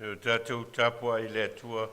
E tātou tapua I le atua.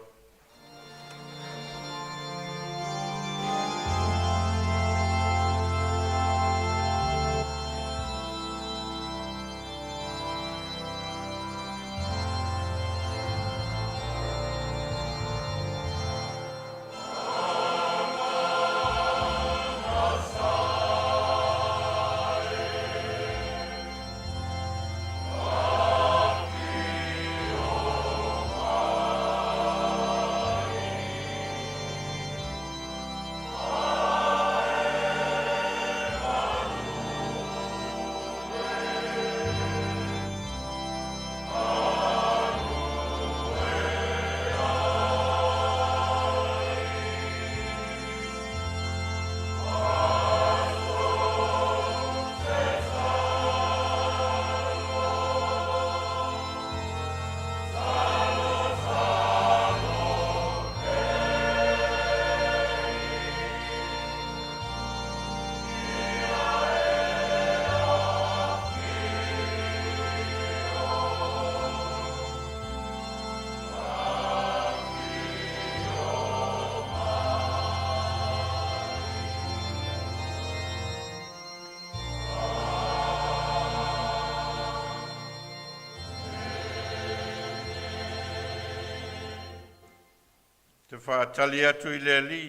Te whaatali atu I le li.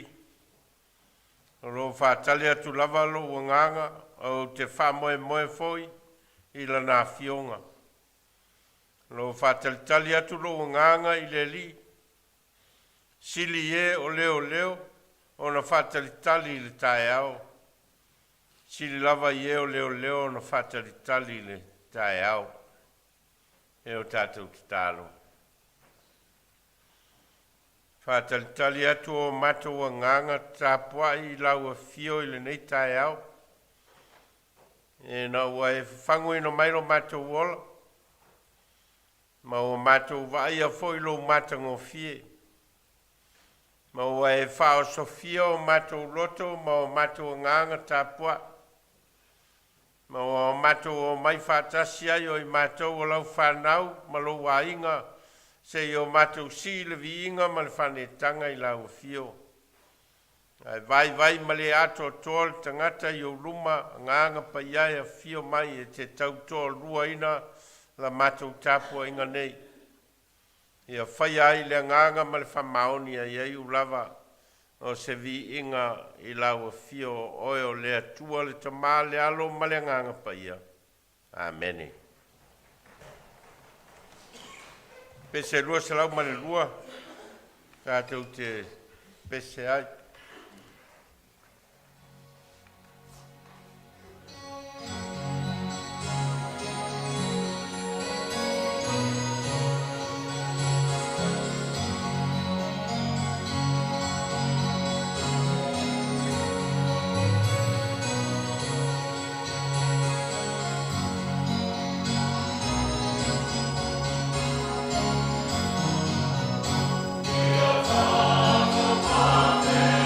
Ro whaatali atu lava lo nganga o te wha moe foi I la nā fionga. Ro whaatali atu lo nganga I le li. Sili e o leo o na whaatali I le tae au. Sili lava I o leo o na whaatali I le tae au. E o tātou te tālo. Whaatalitali atu o matua nganga tāpua I lau a fio I le nei tae au. E na ua e whangu ino mairo matua wola. Ma o matua vai a fo I lo matango fie. Ma ua e whao sofia o matua loto ma o matua nganga tāpua. Ma o matua o mai whaatasi ai o I matua o lau whanau ma lo wainga. Se o matou si le viinga ma le whanetanga I lau fio. Ai vai ma le ato tol tangata I o luma nganga pa iai a fio mai e te tau tol rua ina la matou tapua inga nei. Ia whai ai le nganga ma le whamaoni a iai ulava o se viinga I lau fio oe o le atua le tamā le alo ma le nganga pa ia. Amene. Pese lua se lau mane lua, tātou te pese ai. Amen.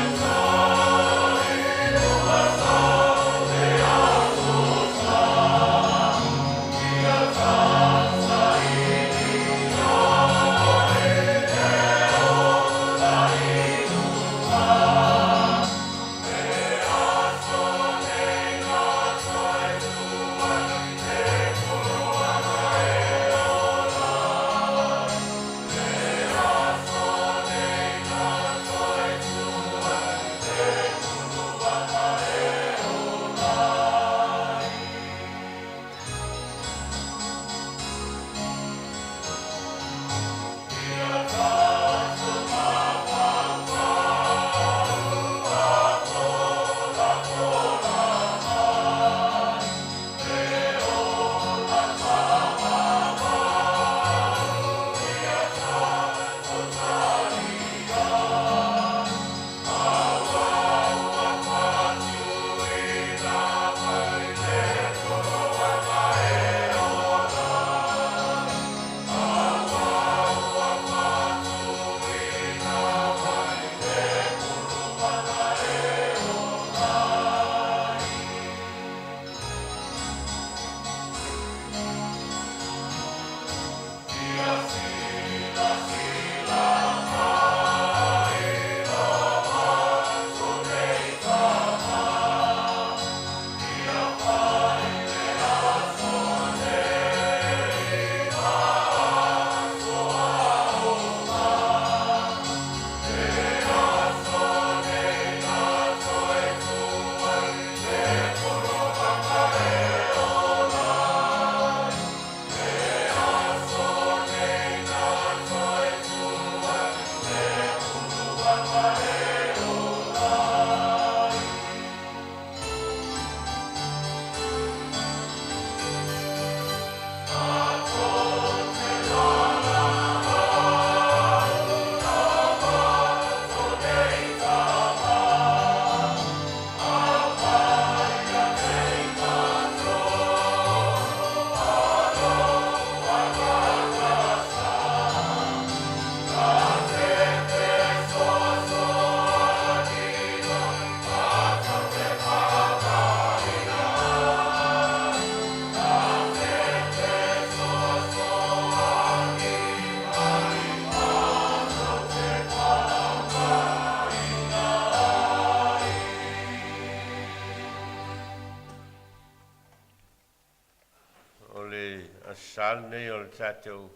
sal nei o le tātou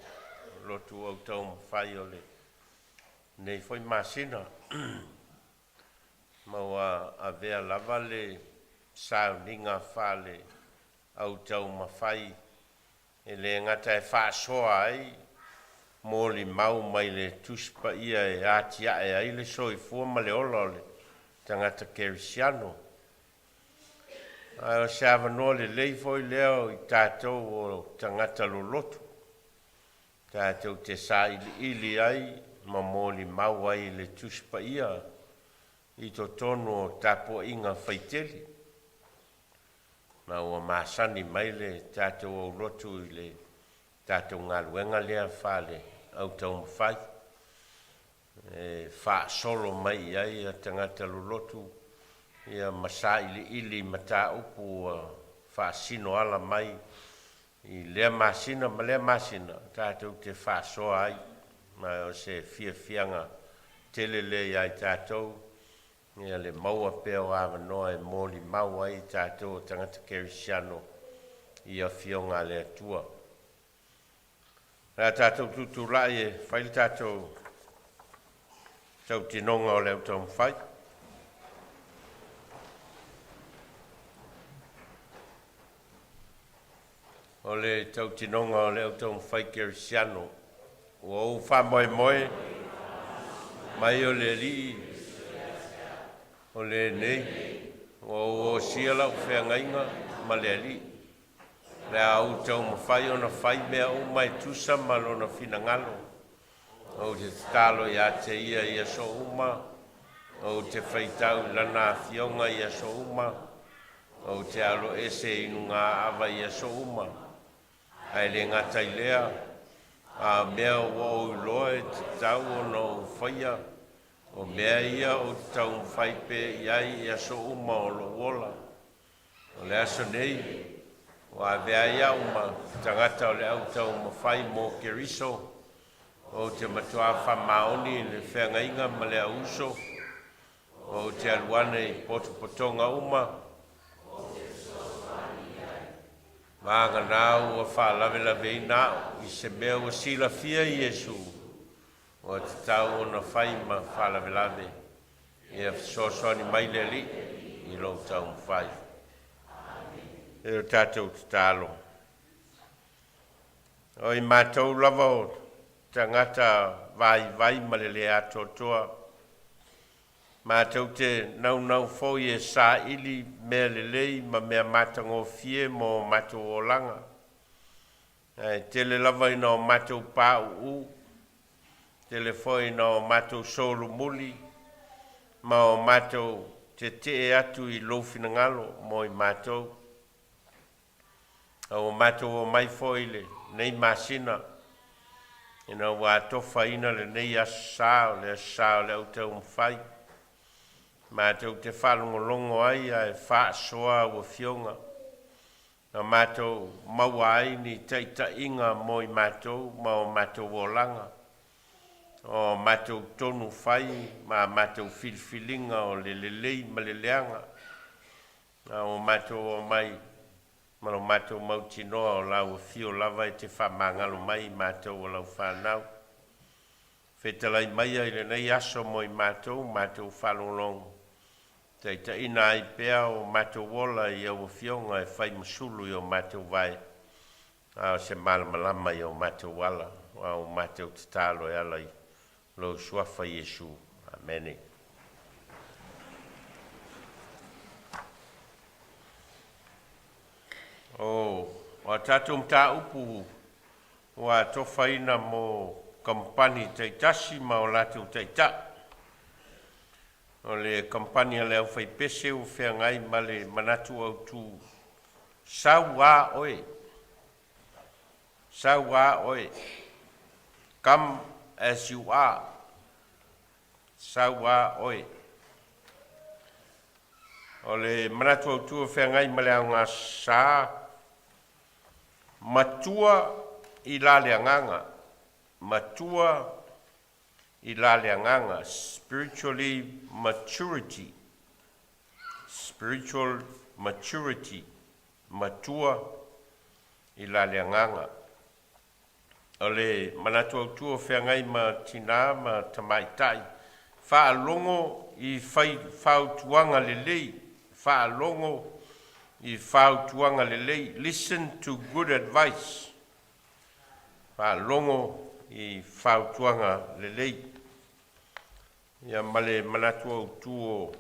lotu au Taumafai o le nei foi masina maua a vea lava le Sauniga fale au Taumafai e le ngata e whaasoa ai mo li mau mai le tuspa ia e atia e ai le soifua ma le ola o le tangata Penisione. Ai o se avanoa le lei foi leo i tātou o tangata Lotu. Tātou te sa ili ai ma mo li mau ai le tuspa ia i to tonu o tapo inga faiteli. Ma ua masani mai le tātou o Lotu i le tātou ngaluenga lea whale au Taumafai. Wha solo mai ai a tangata Lotu ia masa ili mata upu wha sino ala mai i lea masina ma lea masina tātou te wha soa ai ma o se fianga telele ai tātou ia le maua peo awanoa e moli mau ai tātou tangata Penisione ia fionga le atua. Rā tātou tuturai e whaile tātou tau tinonga o leo Taumafai. O le tau tinonga o leo Taumafai Penisione. O au wha moe mai o le li o le nei. O siala o whengainga ma le li. Le au Taumafai o na whai mea o mai tusa malo na finangalo. O te talo ia te ia so uma. O te whaitau lana fionga ia so uma. O te alo ese inu ngā awa ia so uma. Ai le ngatai lea. A mea o loe te tau o no whaia. O mea ia o te Taumafai pe iai ia so uma o lo wola. O le aso nei. O a vea ia uma tangata o le au Taumafai mo Keriso. O te matua whamaoni le whengainga ma le auso. O te aluane i potonga uma. Vanga nāu a whalawe ina i se mea o sila fia i Jesu. O te tau o na whai ma whalawe. Ia sosoni mai le li i lo Taumafai. E o tātou te tālo. O i mātou lava o tangata vai ma le lea totoa. Mātou te nau fōi e sā ili mea le lei ma mea mātango fie mo mātou o langa. Tele lava ina o mātou pā u. Tele fōi ina o mātou solo muli. Ma o mātou te atu i lofina ngalo mo i mātou. O mātou o mai fōile, nei masina. Ina wā tofa ina le nei asao le au Taumafai. Mātou te whalongolongo ai e wha soa ua fionga. Na mātou maua ai ni teita inga mo i mātou, ma o mātou o langa. O mātou tonu whai, ma mātou filfilinga o le lei ma le leanga. O mātou o mai, malo mātou mautinoa o lau fio lava e te whamangalo mai mātou o lau whanau. Whetalai mai ai le nei aso mo i mātou whalolongo. Teita ina ai pea o mātou wola i au fionga e whai masulu i o mātou vai. O se malamalama i o mātou wala. O mātou te talo e alai. Lo suafa Jesu. Amene. O tātou mta upu wa tofa ina mo kampani teitasi ma o lātou teita. O le kampani le au whai pese o whea ngai ma le manatu au tū. Sau wā oe. Sau wā oe. Come as you are. Sau wā oe. O le manatu au tū o whea ngai ma le au ngā sā. Matua i la leanganga. Matua i la leanganga. Spiritually maturity. Spiritual maturity. Matua i la leanganga. o le manatu au tua whiangai ma tina ma tamaitai. Whaalongo I whautuanga lelei. Whaalongo I whautuanga lelei. Listen to good advice. Whaalongo I whautuanga lelei. Ia male manatu au tuo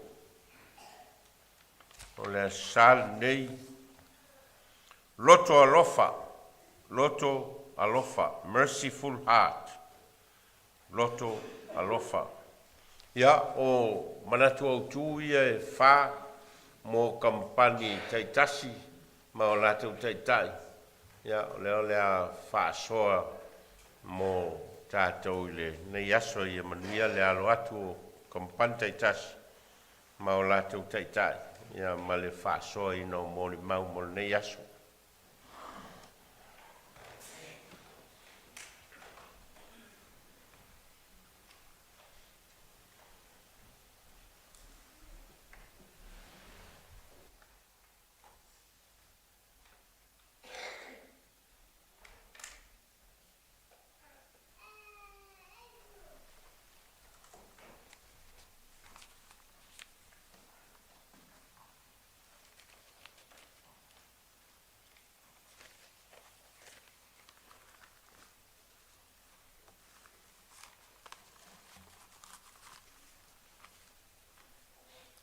o le sal nei. Loto alofa. Loto alofa. Merciful heart. Loto alofa. Ia o manatu au tu ia e wha mo kampani taitasi ma o latou taitai. Ia o lea wha soa mo tātou le nei aso ia manuia le alo atu o kampani taitasi ma o latou taitai. Ia ma le wha soa ino mo li mau mo nei aso.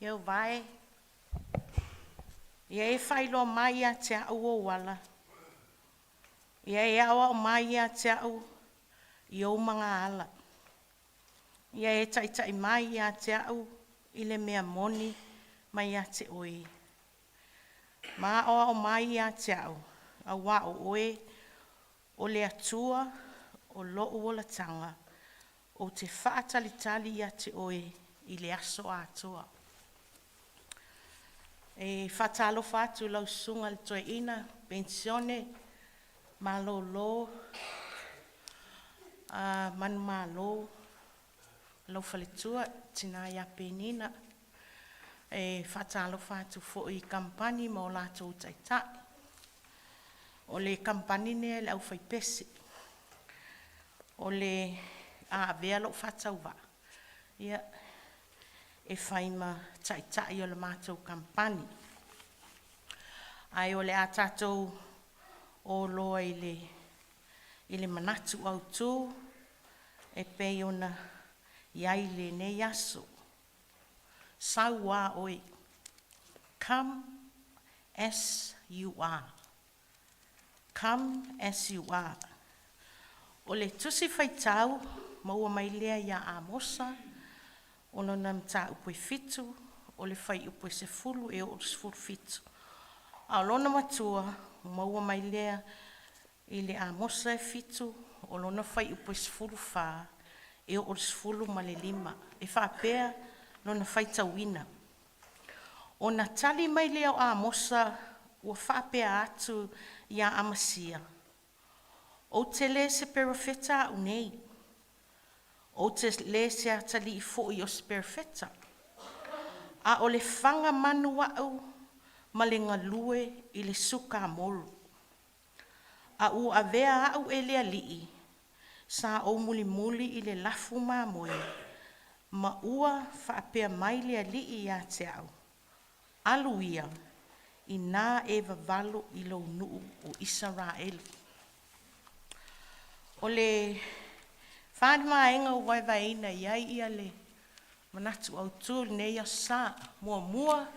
Yo vai. Ia e whailo mai a te au o wala. Ia e awa o mai a te au I o mga ala. Ia e taitai mai a te au I le mea moni mai a te oe. Ma awa o mai a te au. A wa o oe o le atua o lo o la tanga. O te whaatalitali a te oe I le aso a atua. E whatalo whatu lau sunga le Toeaina, Penisione, Malolo, Manu Malo, lau whaletua, tina ia penina. E whatalo whatu fo I kampani ma o lato taitai. O le kampani ne le au whaipesi. O le avea lo whatau wa. Ia. E whaima taitai o le mātou kampani. Ai o le a tātou o loa I le manatu au tū, e pei ona iai le nei aso. Sau wā oi, come as you are. Come as you are. O le tusi whaitau, maua mai lea ia a mosa, ono nam ta upo fitu, o le whai upo se fulu e o se fulu fitu. A lona matua, maua mai lea I le a mosa e fitu, o lona whai upo se fulu wha, e o se fulu ma le lima. E wha pēr, lona whai tauina. O na tali mai lea o a mosa, ua wha pēr atu ia amasia. O te le se perofeta unei. O te le se atali I fo'i o sperfeta. A o le whanga manu au ma le ngalue I le suka moru. A u avea au e lea lii, sa o muli muli I le lafu mamoe, ma ua whaapea mai lea lii ia te au. Alu ia, I nā e vavalo I lo nuu o Israel. O le whanima enga o Vailaau iai ia le manatu au tūl nei a sā mua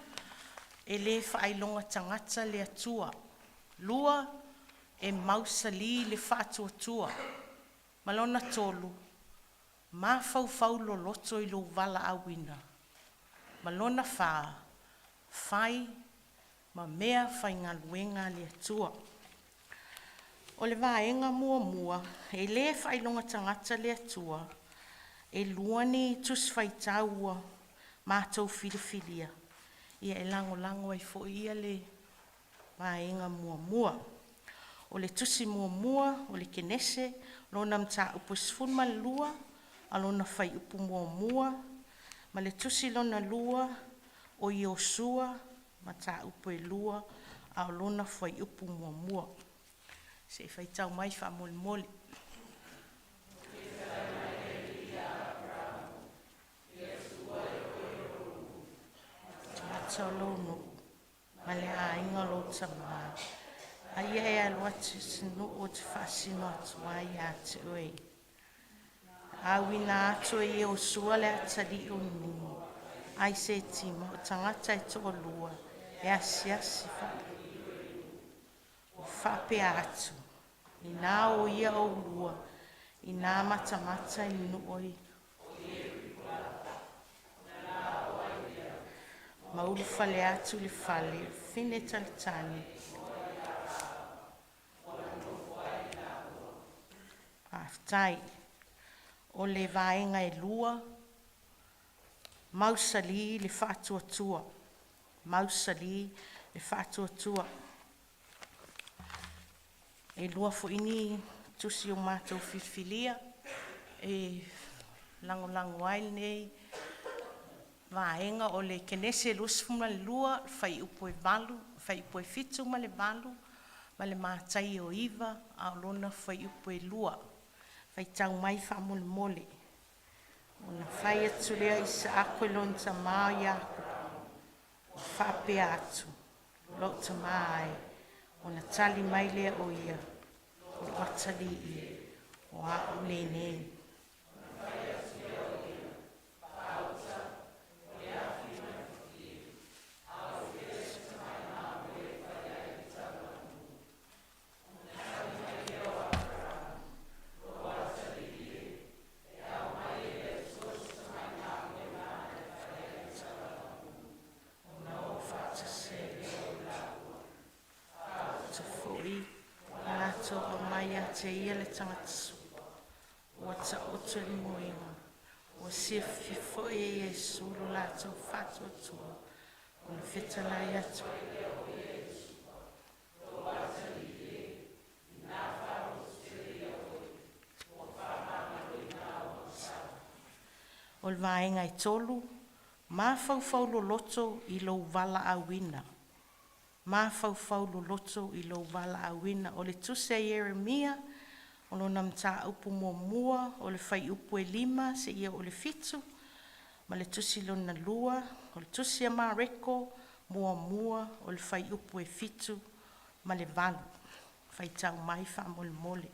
e le whailonga tangata le atua. Lua e mausali le whātua tua. Malona tolu, ma fau lo loto I lo Vailaau ina. Malona whai, ma mea whai ngā luenga le atua. O le vaenga mua, e le whailonga tangata le atua, e luani tus whaitaua mātou whiliwhilia. Ia e lango ai fo ia le vaenga mua. O le tusi mua, o le kenese, lona mta upo sfuma lua, a lona whai upo mua, ma le tusi lona lua, o Iosua, ma ta upo e lua, a lona whai upo mua. Se whai tau mai wha moli. saulonu. Ma le ainga lo tama. A ia e alua te sinu o te whasino atu ai a te oi. A wina atu e o sua le atari o nungu. Ai se tima o tangata e to lua. E asi wha. O whape atu. I nā o ia o lua. I nā mata i nu oi. Maulu fale atu le fale. Fine talitani. Aftai. O le vaenga e lua. Mausali le whātua tua. Mausali le whātua tua. E lua fo ini tusi o mātou whiwhilia. E lango ai nei. Vaenga o le kenese lusfuma le lua. Whai upo e valu. Whai upo e fitu ma le valu. Ma le mātai o iwa. A lona whai upo e lua. Whai tau mai whamole mole. O na whai atu lea i sa ako lon ta maa iako. O whape atu. Lo ta maa ai. O na tali mai lea o ia. O watali i. O a o le nei. Te ia le tangata supa. Ua ta otu le moenga. Ua sia fifo e suru la tau fatu atua. Ua feta la i atu. O le vaenga i tolu. Ma fau lo loto i lo vala a wina. Ma fau lo loto i lo vala a wina. O le tuse a Jeremia. O lo nam ta upu mua. O le fai upu e 5. Se ia o le fitu. Ma le tusi lo na lua. O le tusi a mareko. Mua. O le fai upu e fitu. Ma le valu. Fai tau mai wha mole mole.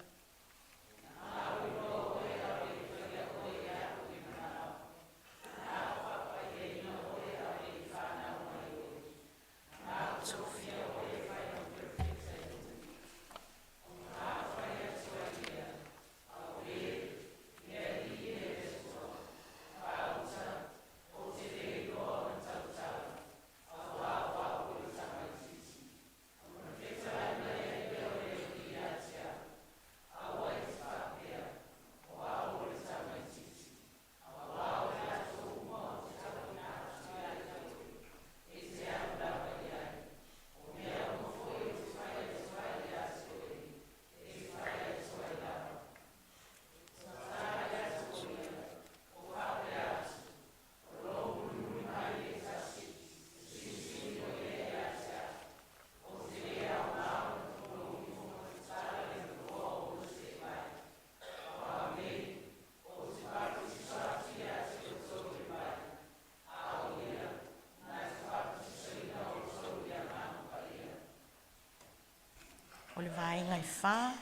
O le vaenga i wha.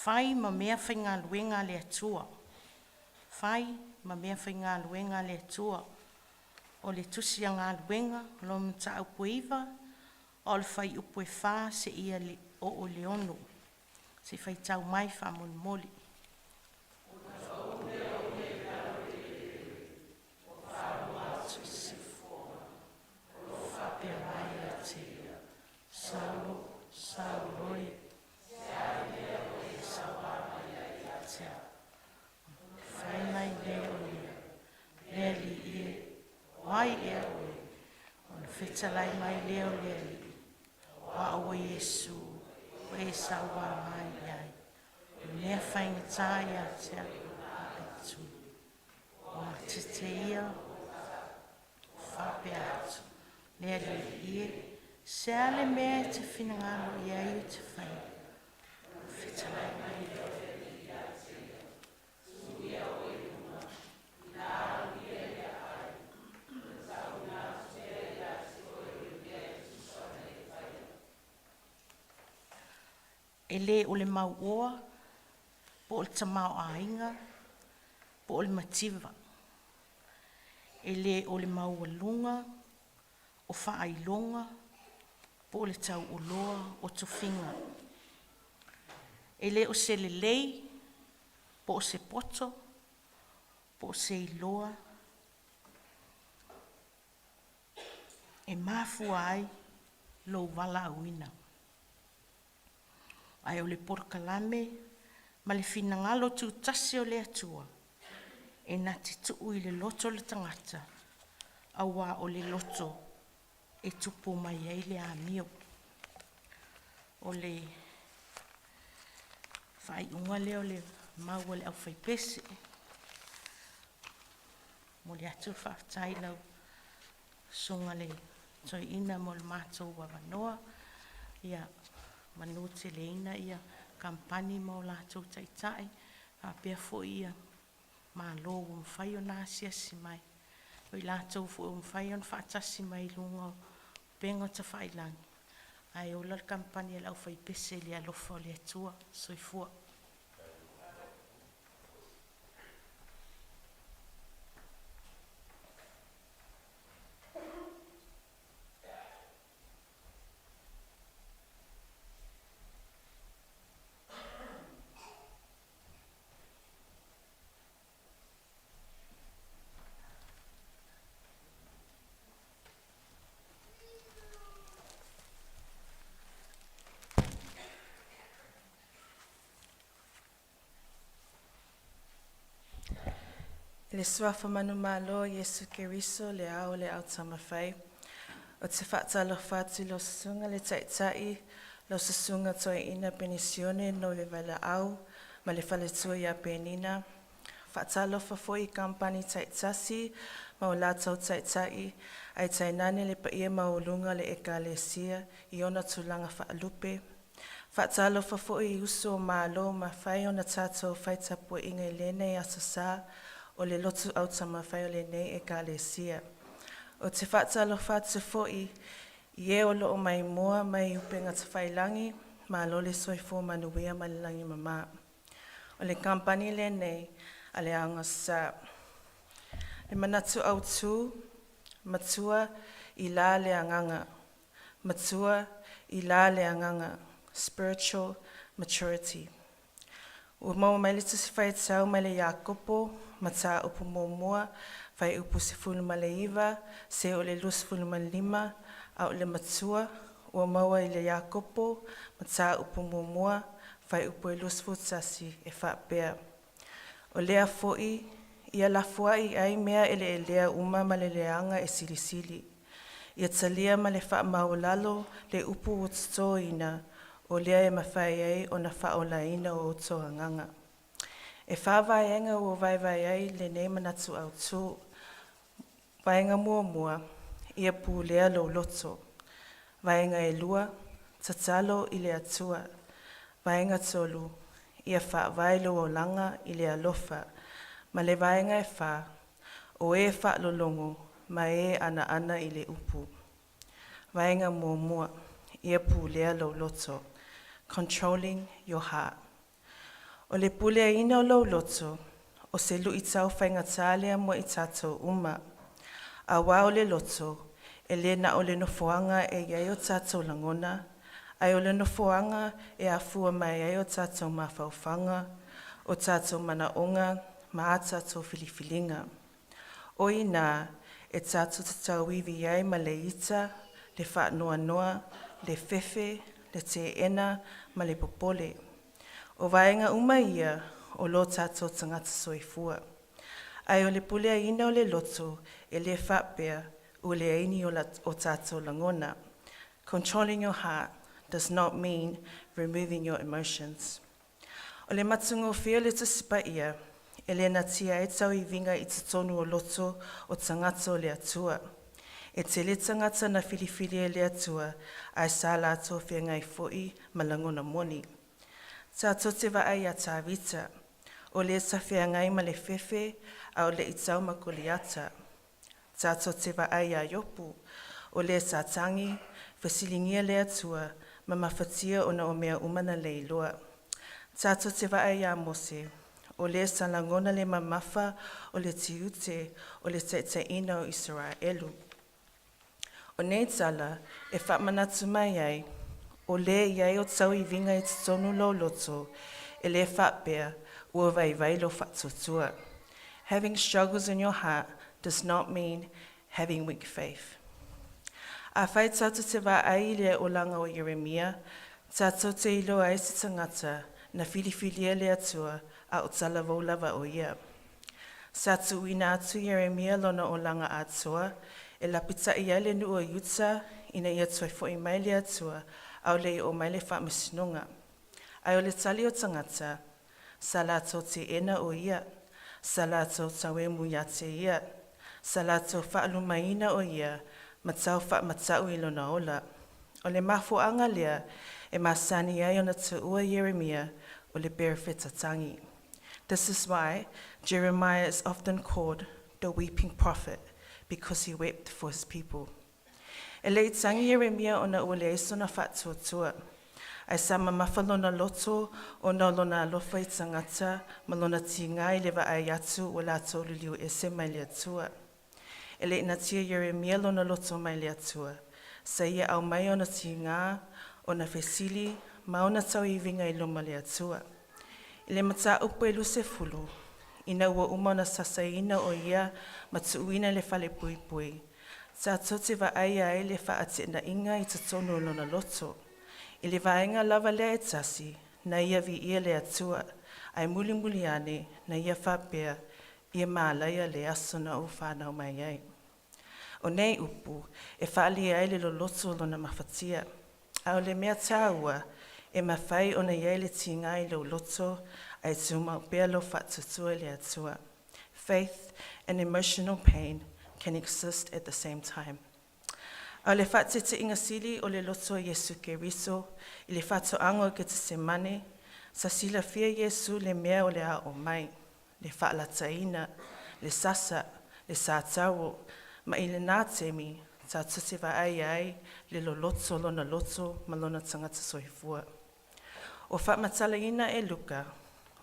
Whai ma mea whainga luenga le atua. Whai ma mea whainga luenga le atua. O le tusi a ngā luenga, lo mta upo iwa. O le whai upo e wha se ia o leono. Se whai tau mai wha moli moli. Fetalai mai leo leli. Wa o Yesu. We sawa mai ai. Lea whainga tāia te atu. Wa te te ia. Whape atu. Lea li ie. Se ale mea te whinangalo i ai te whainga. Fetalai mai leo leli. e le o le mau oa, po o le tamao ainga, po o le mativa. E le o le mau alunga, o whaailonga, po o le tau uloa o tofinga. E le o se lelei, po o se poto, po o se iloa, e mafua ai lo Vailaauina. Ai o le porkalame, ma le finangalo tu tasi o le atua, e nati tuu i le loto le tangata, awa o le loto e tupu mai ai le amio. O le whai unga leo le maua le au whaipese, mo le atu whaftai lau sunga le Toeaina mo le mātou wawanoa, ia manu te leina ia kampani mo lātou taitai, a pia fo ia ma lo umwhai o nāsia si mai. O i lātou fo umwhai on whaatasi mai lunga pengo ta whailangi. Ai o lal kampani e lau whaipese le alofa o le atua, soifua. Le swafa manu malo Yesu Keriso le ao le au Taumafai. O te whaatalo whātu lo sasunga le taitai, lo sasunga Toeaina Penisione Nove Vailaau, ma le whaletua ia penina. Whaatalo whafoi kampani taitasi, ma o lātou taitai, ai tainane le paia maulunga le ekalesia, i ona tulanga whaalupe. Whaatalo whafoi uso o malo ma whai ona tātou whaitapua inga lene i asasa, o le lotu au Taumafai o le nei e kalesia. O te whaatalo whātu fo'i, ie o loo mai moa mai upenga te whailangi, ma lo le soifo manuia ma le langi mama. O le kampani le nei, a le anga sa. Le manatu au tū, matua i la le anganga. Matua i la le anganga. Spiritual maturity. O mau mai le tusi whai tau mai le Iakopo, mata upu mōmua, whai upu se fulu ma le iwa, se o le lus fulu ma lima, au le matua, o maua i le Iakopo, mata upu mōmua, whai upu e lus futasi e whapea. O lea fo'i, ia lafua i ai mea ele e lea uma ma le leanga e silisili. Ia talia ma le wha maulalo le upu o Toeaina, o lea e mawhai ai o na whaolaina o Toanganga. E whāwaenga o vai ai le nei manatu au tū. Vaenga mua, ia pū lea lo loto. Vaenga e lua, tatalo i le atua. Vaenga tolu, ia whaavailo o langa i le alofa. Ma le vaenga e wha, o e wha lolongo, ma e ana i le upu. Vaenga mua, ia pū lea lo loto. Controlling your heart. O le pulea ina o lau loto, o se lu i tau whainga tālea mo i tātou uma. A wā o le loto, e le na o le nofoanga e iai o tātou langona, ai o le nofoanga e a fua mai ai o tātou mawhauwhanga, o tātou manaonga, ma a tātou filifilinga. O i nā, e tātou tatau iwi ai ma le ita, le wha noa, le fefe, le te ena, ma le popole. O vaenga uma ia o lo tātou tangata soifua. Ai o le pulea ina o le loto e le whapea o le aini o tātou langona. Controlling your heart does not mean removing your emotions. O le matungo whio le tasipa ia, e le na tia e tau i vinga i te tonu o loto o tangata o le atua. E te le tangata na filifili e le atua, ai sā lātou whiangai fo'i malangona moni. Tātou te waai a tāwita, o le sawhea ngai ma le fefe, au le itau makoliata. Tātou te waai a yopu, o le sātangi, whesilingia le atua, ma mawhatia o na o mea umana leiloa. Tātou te vae a Mose, o le salangona le mamafa o le tiute o le Toeaina o Israelu. O nei tala, e whamanatu mai ai, o le iai o tau I vinga I te tonu lo loto, e le whapea ua Vailaau whatutua. Having struggles in your heart does not mean having weak faith. A whai tātou te wā ai le o langa o Yeremia, tātou te ilo ai se tangata na whiliwhilia le atua a o tala vaulava o ia. Satu ina atu Yeremia lona o langa atua, e lapita ia le nu o yuta ina ia toi fo I mai le atua au le o mai le whaamasinonga. Ai o le tali o tangata, sa lātou te ena o ia, sa lātou tawe muia te ia, sa lātou whaalumaina o ia, matau whaamatau I lona ola. O le mafuanga lea, e masani ai ona te ua Yeremia o le berewhetatangi. This is why Jeremiah is often called the weeping prophet, because he wept for his people. E le tangi Yeremia ona ua le eso na whatuatua. Ai sama mawhalona loto o na lona alofa I tangata, ma lona tinga I lewa ai atu o lātou liliu ese mai le atua. E le ina tia Yeremia lona loto mai le atua. Sa ia au mai ona tinga, ona fesili, ma ona tau I vinga I loma le atua. I le mata upo e luse fulu, ina ua uma ona sasaina o ia ma tuuina le fale pui pui. Tātou te wa ai ai le wha ate na inga I te tonu lona loto. I le vaenga lava le e tasi, na ia vi ia le atua, ai muli muli ane, na ia whapea, ia maalaia le aso na o whanau mai ai. O nei upu, e whaali ai le lo loto lona mawhatia. Au le mea tāua, e mawhai ona iai le tingai lo loto, ai tuma pea lo whatutua le atua. Faith and emotional pain can exist at the same time. Au le whatete inga sili o le loto Yesu Keriso, I le whatoango ke te semane, sa sila fia Yesu le mea o le a o mai, le whaalataina, le sasa, le sātaro, ma I le nātemi, tā tute wa ai, le lo loto lona loto, ma lona tangata sohifua. O whamatalaina e luka,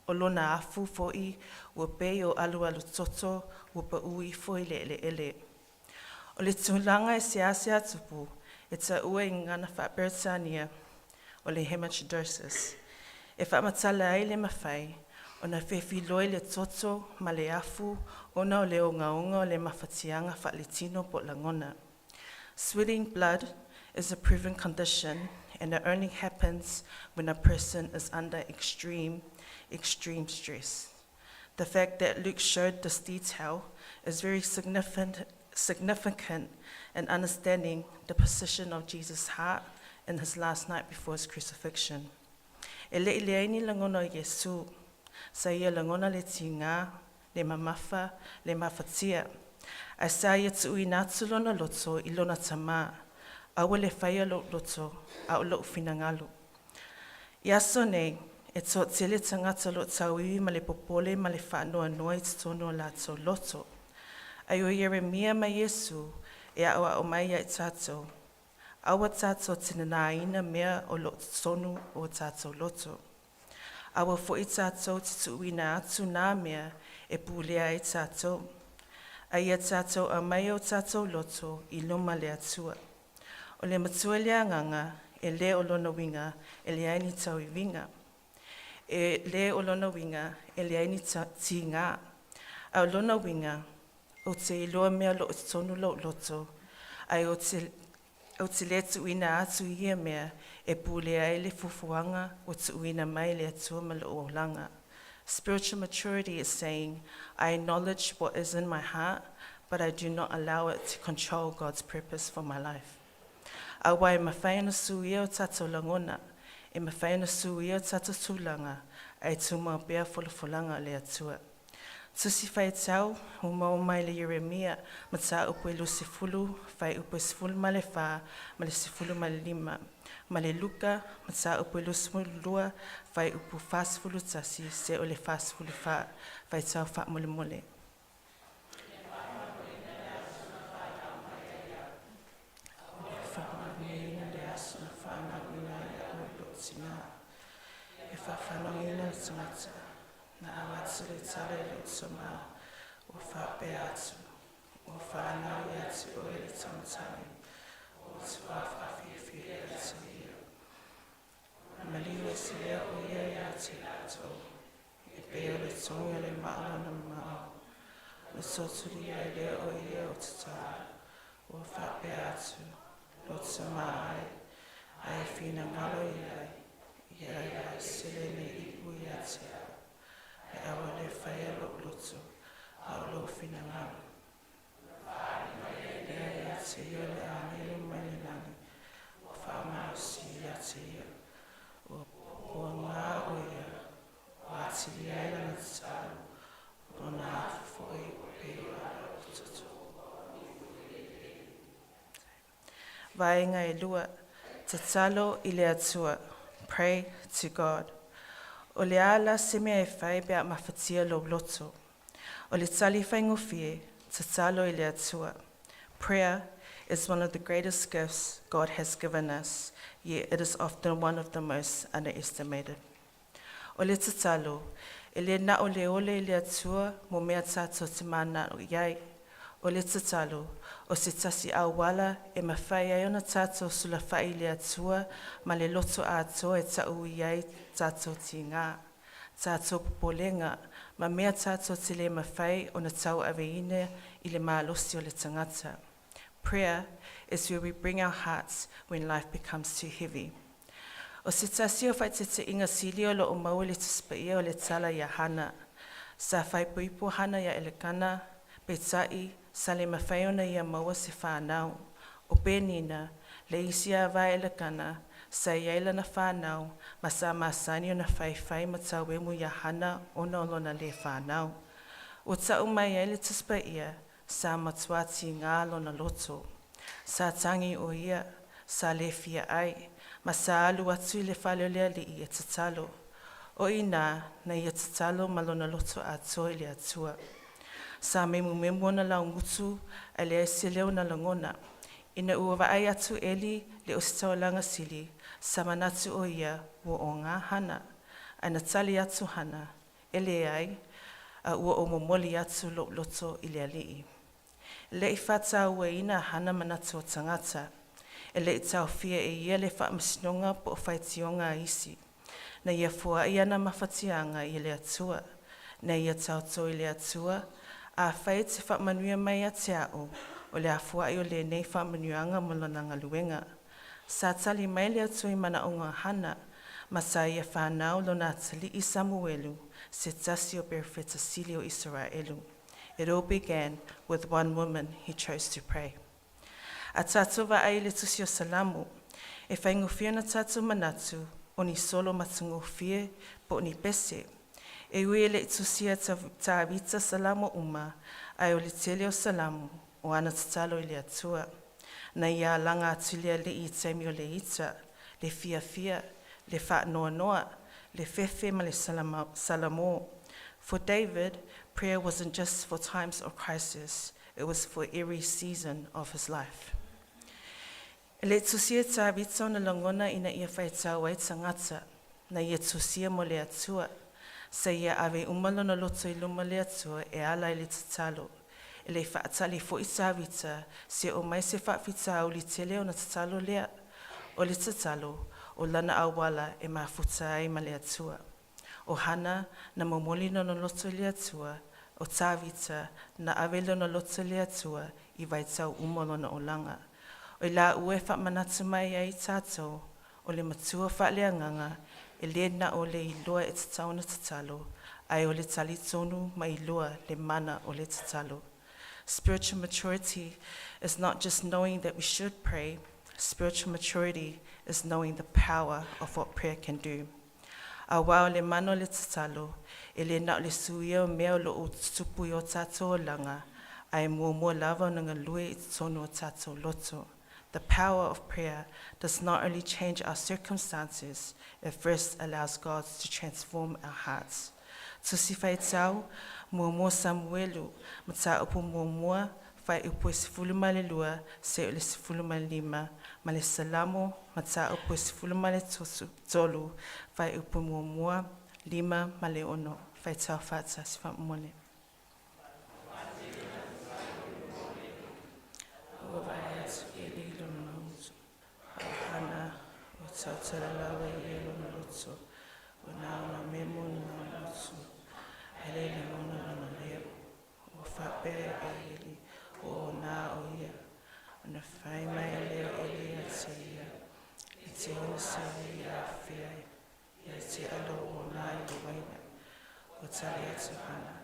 o lona afu foi, ua pei o alu alu toto, ua pa ui foi le ele ele. O le tūlanga e seasea tupu, e ta ua I ngana whaperetania, o le hematodosis. E whamatala ai le mawhai, o na whewhiloi le toto, ma le afu, ona o le o ngaunga o le mawhatianga whaletino po langona. Sweating blood is a proven condition, and it only happens when a person is under extreme stress. The fact that Luke showed this detail is very significant in understanding the position of Jesus' heart in his last night before his crucifixion. E le ileaini langona o Yesu, sa ia langona le tinga, le mamafa, le mawhatia. A sa ia tui nātu lona loto I lona tama, awa le whaia loto, a o lo finangalu. Ia so nei, e tō tele tangata lo tauiwi ma le popole ma le whanua noa I te tono lātou loto. Ai o Yeremia ma Yesu, e awa o mai ai tātou. Awa tātou tina nāina mea o lo tonu o tātou loto. Awa fo I tātou te tuuina atu nā mea e pūlea I tātou. Ai a tātou a mai o tātou loto I loma le atua. O le matua lea nganga, e le o lona winga, e le aini tau I winga. E le o lona winga, e le aini ti ngā. Au lona winga, o te iloa mea lo o tonu lo loto, ai o te le tuuina atu ia mea, e pūlea ai le fufuanga o tuuina mai le atua ma lo o langa. Spiritual maturity is saying, I acknowledge what is in my heart, but I do not allow it to control God's purpose for my life. Awa e mawhaina suia o tātou langona, e mawhaina suia o tātou tūlanga, ai tūma o bea folofolanga le atua. Tusi whai tau, umau mai le Yeremia, ma tā upo e lu sifulu, whai upo e sifulu ma le wha, ma le sifulu ma le lima. Ma le luka, ma tā upo e lu sifulu lua, whai upo whasifulu tasi, se o le whasifulu wha, whai tau wha mole mole. Whai whanongaina le tangata, na awatu le tale le utsoma, o whape atu, o whanau i atu o le tamatani, o tua whawhiwhi e atu ia. Maliwa se ia o ia i atu ato, e peo le tonga le maala na mao, le soturi ai le o ia o tatara, o whape atu, lo tsama ai whina ngalo i ai, ia sele ne ipu i atea, e awa le whaia lotu, au lo whina ngalo. Ia i atea le anelu mai le nani, o whaamasi i atea, o ngā o ia, o atili aila na tataro, o nā fwoi o pēra o tutu. Vaenga e lua, tatalo i le atua, pray to God. O le ala se mea e whai bea mawhatia lo loto. O le tali whaingofie, tatalo i le atua. Prayer is one of the greatest gifts God has given us, yet it is often one of the most underestimated. O le tatalo, e le na o le ole i le atua, mo mea tato te mana o iai. O le tatalo, o se tasi awala e mawhai ai ona tato sula whai le atua, ma le loto a atoa e tau iai tato ti ngā. Tato popolenga, ma mea tato te le mawhai ona tau aveine i le maalosi o le tangata. Prayer is where we bring our hearts when life becomes too heavy. O se tasi o whai te inga silio lo o maua le tuspaia o le tala ia hana. Sa whai puipo hana ia elekana, pe tai, sa le mawhaiona ia maua se whanau. O penina, le isi a vai elekana, sa iaila na whanau, ma sa masani o na whai ma tau emu ia hana o na olona le whanau. O tau mai ai le tuspaia, sa matuati ngā lona loto. Sa tangi o ia, sa le fia ai, ma sa alu atu i le whale o lea li i e tatalo. O ina, na i e tatalo ma lona loto ato i le atua. Sa memu ona lau ngutu, a le se leo na langona. Ina ua ai atu eli le o se taulanga sili, sa manatu o ia ua o ngā hana. Ana tali atu hana, ele ai, a ua o momoli atu loto i le alii. Le i whata ua ina hana manatu o tangata. Le i tau fia e ia le whaamasinonga po o whaitionga isi. Na ia fua i ana mawhatianga i le atua. Na ia tau to i le atua. A whai te whaamanuia mai a te au. O le afua i o le nei whaamanuanga molona ngaluenga. Sa tali mai le atua i mana o ngā hana. Ma sa ia whanau lona atali i Samuelu. Se tasi o berefeta sili o Israelu. It all began with one woman he chose to pray. A tātou wa ai le tusi o salamu, e whaingofia na tātou manatu, o ni solo matungofie, po ni pese. E ue le tusi a tā vita salamu uma, ai o le tele o salamu, o ana tatalo i le atua. Na ia langa atulia le i taimi o le ita, le fia, le wha noa, le fefe ma le salamo. For David, prayer wasn't just for times of crisis, it was for every season of his life. Le tusia tā vita o na langona ina ia whaitau ai tangata, na ia tusia mo le atua, sa ia ave umalo na loto i luma le atua e ala i le tatalo. E le whaatali fo i tā vita, se o mai se whaafita au li tele o na tatalo lea, o le tatalo, o lana awala e mafuta ai ma le atua. O hana na momoli na loto le atua, o tā vita na avelo na loto le atua i vaitau umalo na olanga. O la ue wha manatu mai ai tātou, o le matua wha leanganga, e le na o le iloa e tatau na tatalo, ai o le tali tonu mai iloa le mana o le tatalo. Spiritual maturity is not just knowing that we should pray, spiritual maturity is knowing the power of what prayer can do. A wao le mana o le tatalo, e le na o le suia o mea o lo o tupu i o tātou o langa, ai mua lava o nga lue i tonu o tātou loto. The power of prayer does not only change our circumstances, it first allows God to transform our hearts. Tusi whai tau, mua Samuelu, mata upu mua fai upo sifulu ma le lua, se o le sifulu ma le lima, ma le salamo, ma ta upo sifulu ma le tolu, fai upo mua, lima ma le ono, fai tau fata si whamumole. O vai atu e li lona mautu, hana o tautara lawa i e lona lotu, o na ona memo na lotu, hele le mona lona leo, o whape e ili, o na o ia, o na whai mai e leo e li a te ia, i te ona se i a whia, i te alo o na i le waina, o tali atu hana,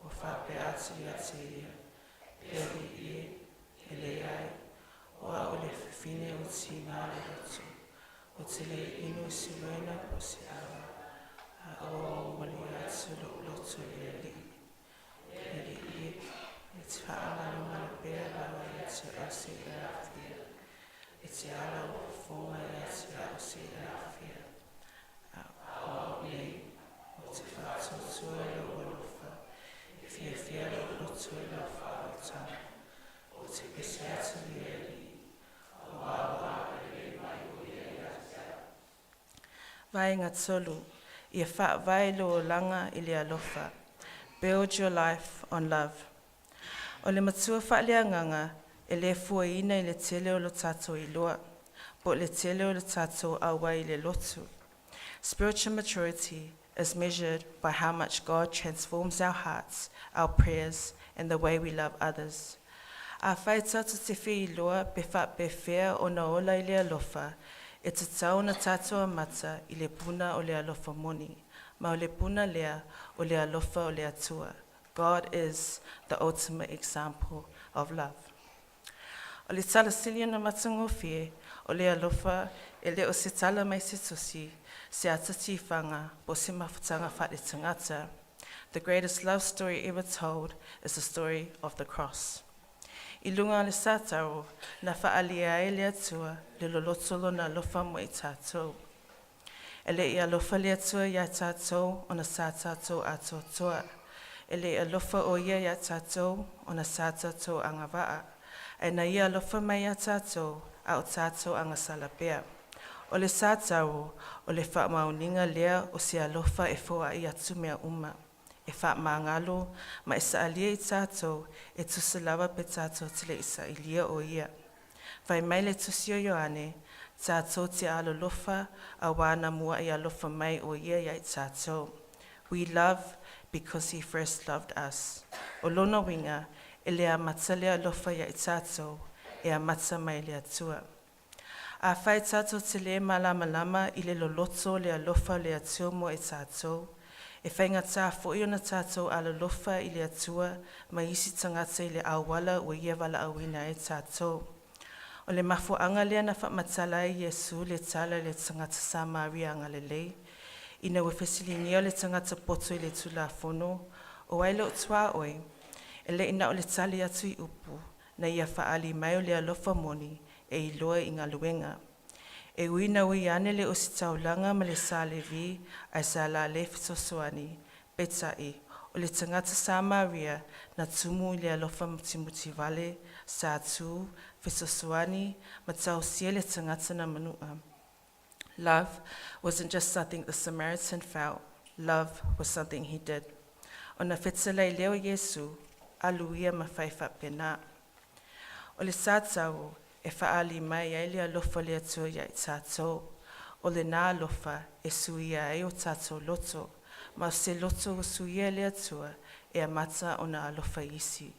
o whape atu i a te ia, peri i e le ai, o a o le whiwhine o ti ngā le rotu, o te le inu si waina po si awa, a o mali atu lo lotu le li, peri i e te whaamalo le pēr lawa i te o se i a whia, e te ala o whonga i a te o se i a whia, a o nei, o te whātutua lo walofa, e whia lo lotu lo whaotana, o te pese atu i e li, o awa e mai o i e ata. Vai ngā tolu, i e wha vailo o langa i le alofa. Build your life on love. O le matua wha lea nganga, e le fua ina i le tele o lo tato i loa, po le tele o lo tato awa i le lotu. Spiritual maturity is measured by how much God transforms our hearts, our prayers, and the way we love others. A whai tatu te whi loa pe wha pe whea o na ola i le alofa, e te tau na tātua mata i le puna o le alofa moni, ma o le puna lea o le alofa o le atua. God is the ultimate example of love. O le tala silia na matango fie, o le alofa e le o se tala mai se tosi, se atati whanga, po se mawhatanga whare tangata. The greatest love story ever told is the story of the cross. I lunga le sātaro, na whaalia e le atua, le lolotolo na alofa mo i tātou. E le i alofa le atua ia tātou, o na sātātou ato toa. E le i alofa o ia tātou, o na sātātou anga waa. E na ia alofa mai ia tātou, a o tātou anga salapea. O le sātaro, o le wha mauninga lea o se alofa e fua i atu mea uma. E wha maangalo, ma e sa alia i tātou, e tusa lawa pe tātou tile i sa ilia o ia. Vai mai le tusi o Ioane, tātou te alo lofa, a wana mua i alofa mai o ia i tātou. We love because he first loved us. O lona winga, e lea mata lea lofa i tātou, e a mata mai lea tua. A whai tātou te le malama i le loloto lea lofa lea tua mo e tātou. E whainga tā fwoi o na tātou ala lofa i le atua, ma isi tangata i le awala o ia wala awina e tātou. O le mafuanga lea na whamatala i Yesu le tala le tangata Samaria anga le lei. Ina wefesilinia o le tangata poto i le tula fono, o wailo o tua oi, e le ina o le tali atu i upu, na ia whaali mai o le alofa moni e i loa i ngā luenga. E uina ui ane le o si taulanga ma le sa le vi, ai sa la le fitosoani, petai, o le tangata Samaria na tumu i le alofa muti vale, sa atu, fitosoani, ma tau sia le tangata na manua. Love wasn't just something the Samaritan felt, love was something he did. O na whetsalai leo Yesu, aluia ma whaifa pena. O le sātau, e whaali mai ai le alofa le atua ia i tātou. O le nā alofa e suia ai o tātou loto, ma se loto o suia le atua e a mata o na alofa isi.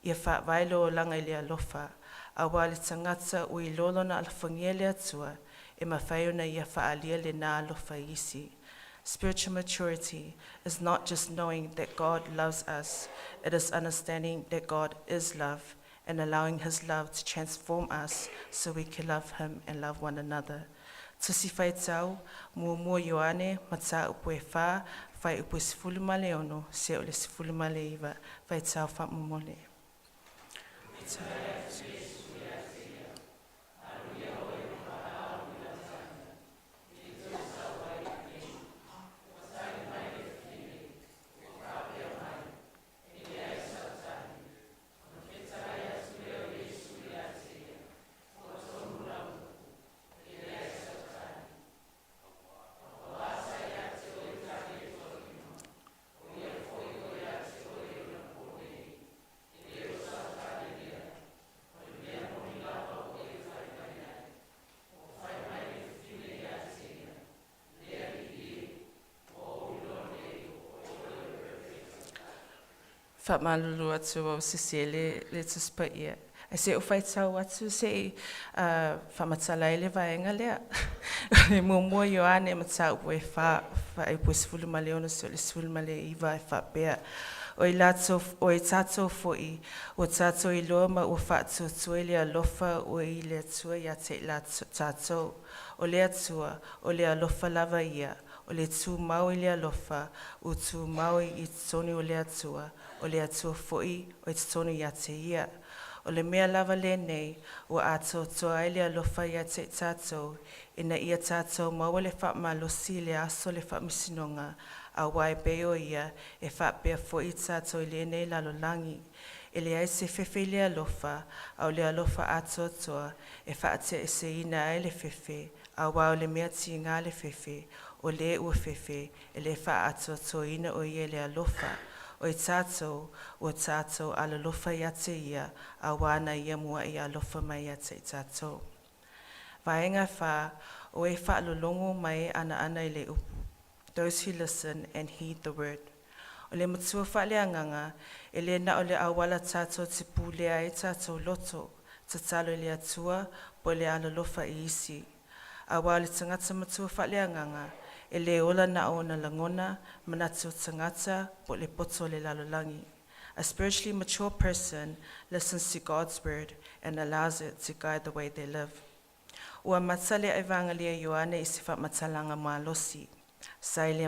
Ia wha vailo o langa i le alofa, a wā le tangata o i lolo na alafangia le atua, e ma whaio na ia whaalia le nā alofa isi. Spiritual maturity is not just knowing that God loves us, it is understanding that God is love, and allowing his love to transform us so we can love him and love one another. Tusi whai tau, mua Ioane, mata upo e wha, whai upo sifuluma le ono, se o le sifuluma le iwa, whai tau whamumole. whamalulu atu o sisele le tuspa ia. I se ufai tau atu se whamatala ele vaenga lea. E mua yo ane matau ue wha e pue sifulu male ono se o le sifulu male iwa e wha bea. O i tato foi, o tato i loa ma ua wha tuatue le alofa o i le atua ia te la tato. O le atua, o le alofa lava ia, o le tu mau i le alofa, o tu mau i tonu o le atua foi, o i tonu ia te ia. O le mea lava le nei, o ato toa i le alofa ia te tato, ina ia tato maua le wha malosi le aso le wha misinonga, a wai beo ia, e wha bea foi tato i le nei lalolangi. E le ai se fefe le alofa, au le alofa ato toa, e wha te se ina ai le fefe, a wau le mea ti ngā le fefe, o le ua fefe, e le wha ato toa ina o ia le alofa. O i tātou alalofa ia te ia, a wana ia mua i alofa mai ia te tātou. Vaenga wha, o e wha alolongo mai ana i le upu. Those who listen and heed the word. O le matua wha le anganga, e le na o le awala tātou te pūlea e tātou loto, te talo le atua, po le alalofa i isi. A wā le tangata matua wha le anganga, e le ola na o na langona, manatu o tangata, po le poto le lalolangi. A spiritually mature person listens to God's word and allows it to guide the way they live. Ua matale e vangalia Ioane i se matalanga maalosi. Saile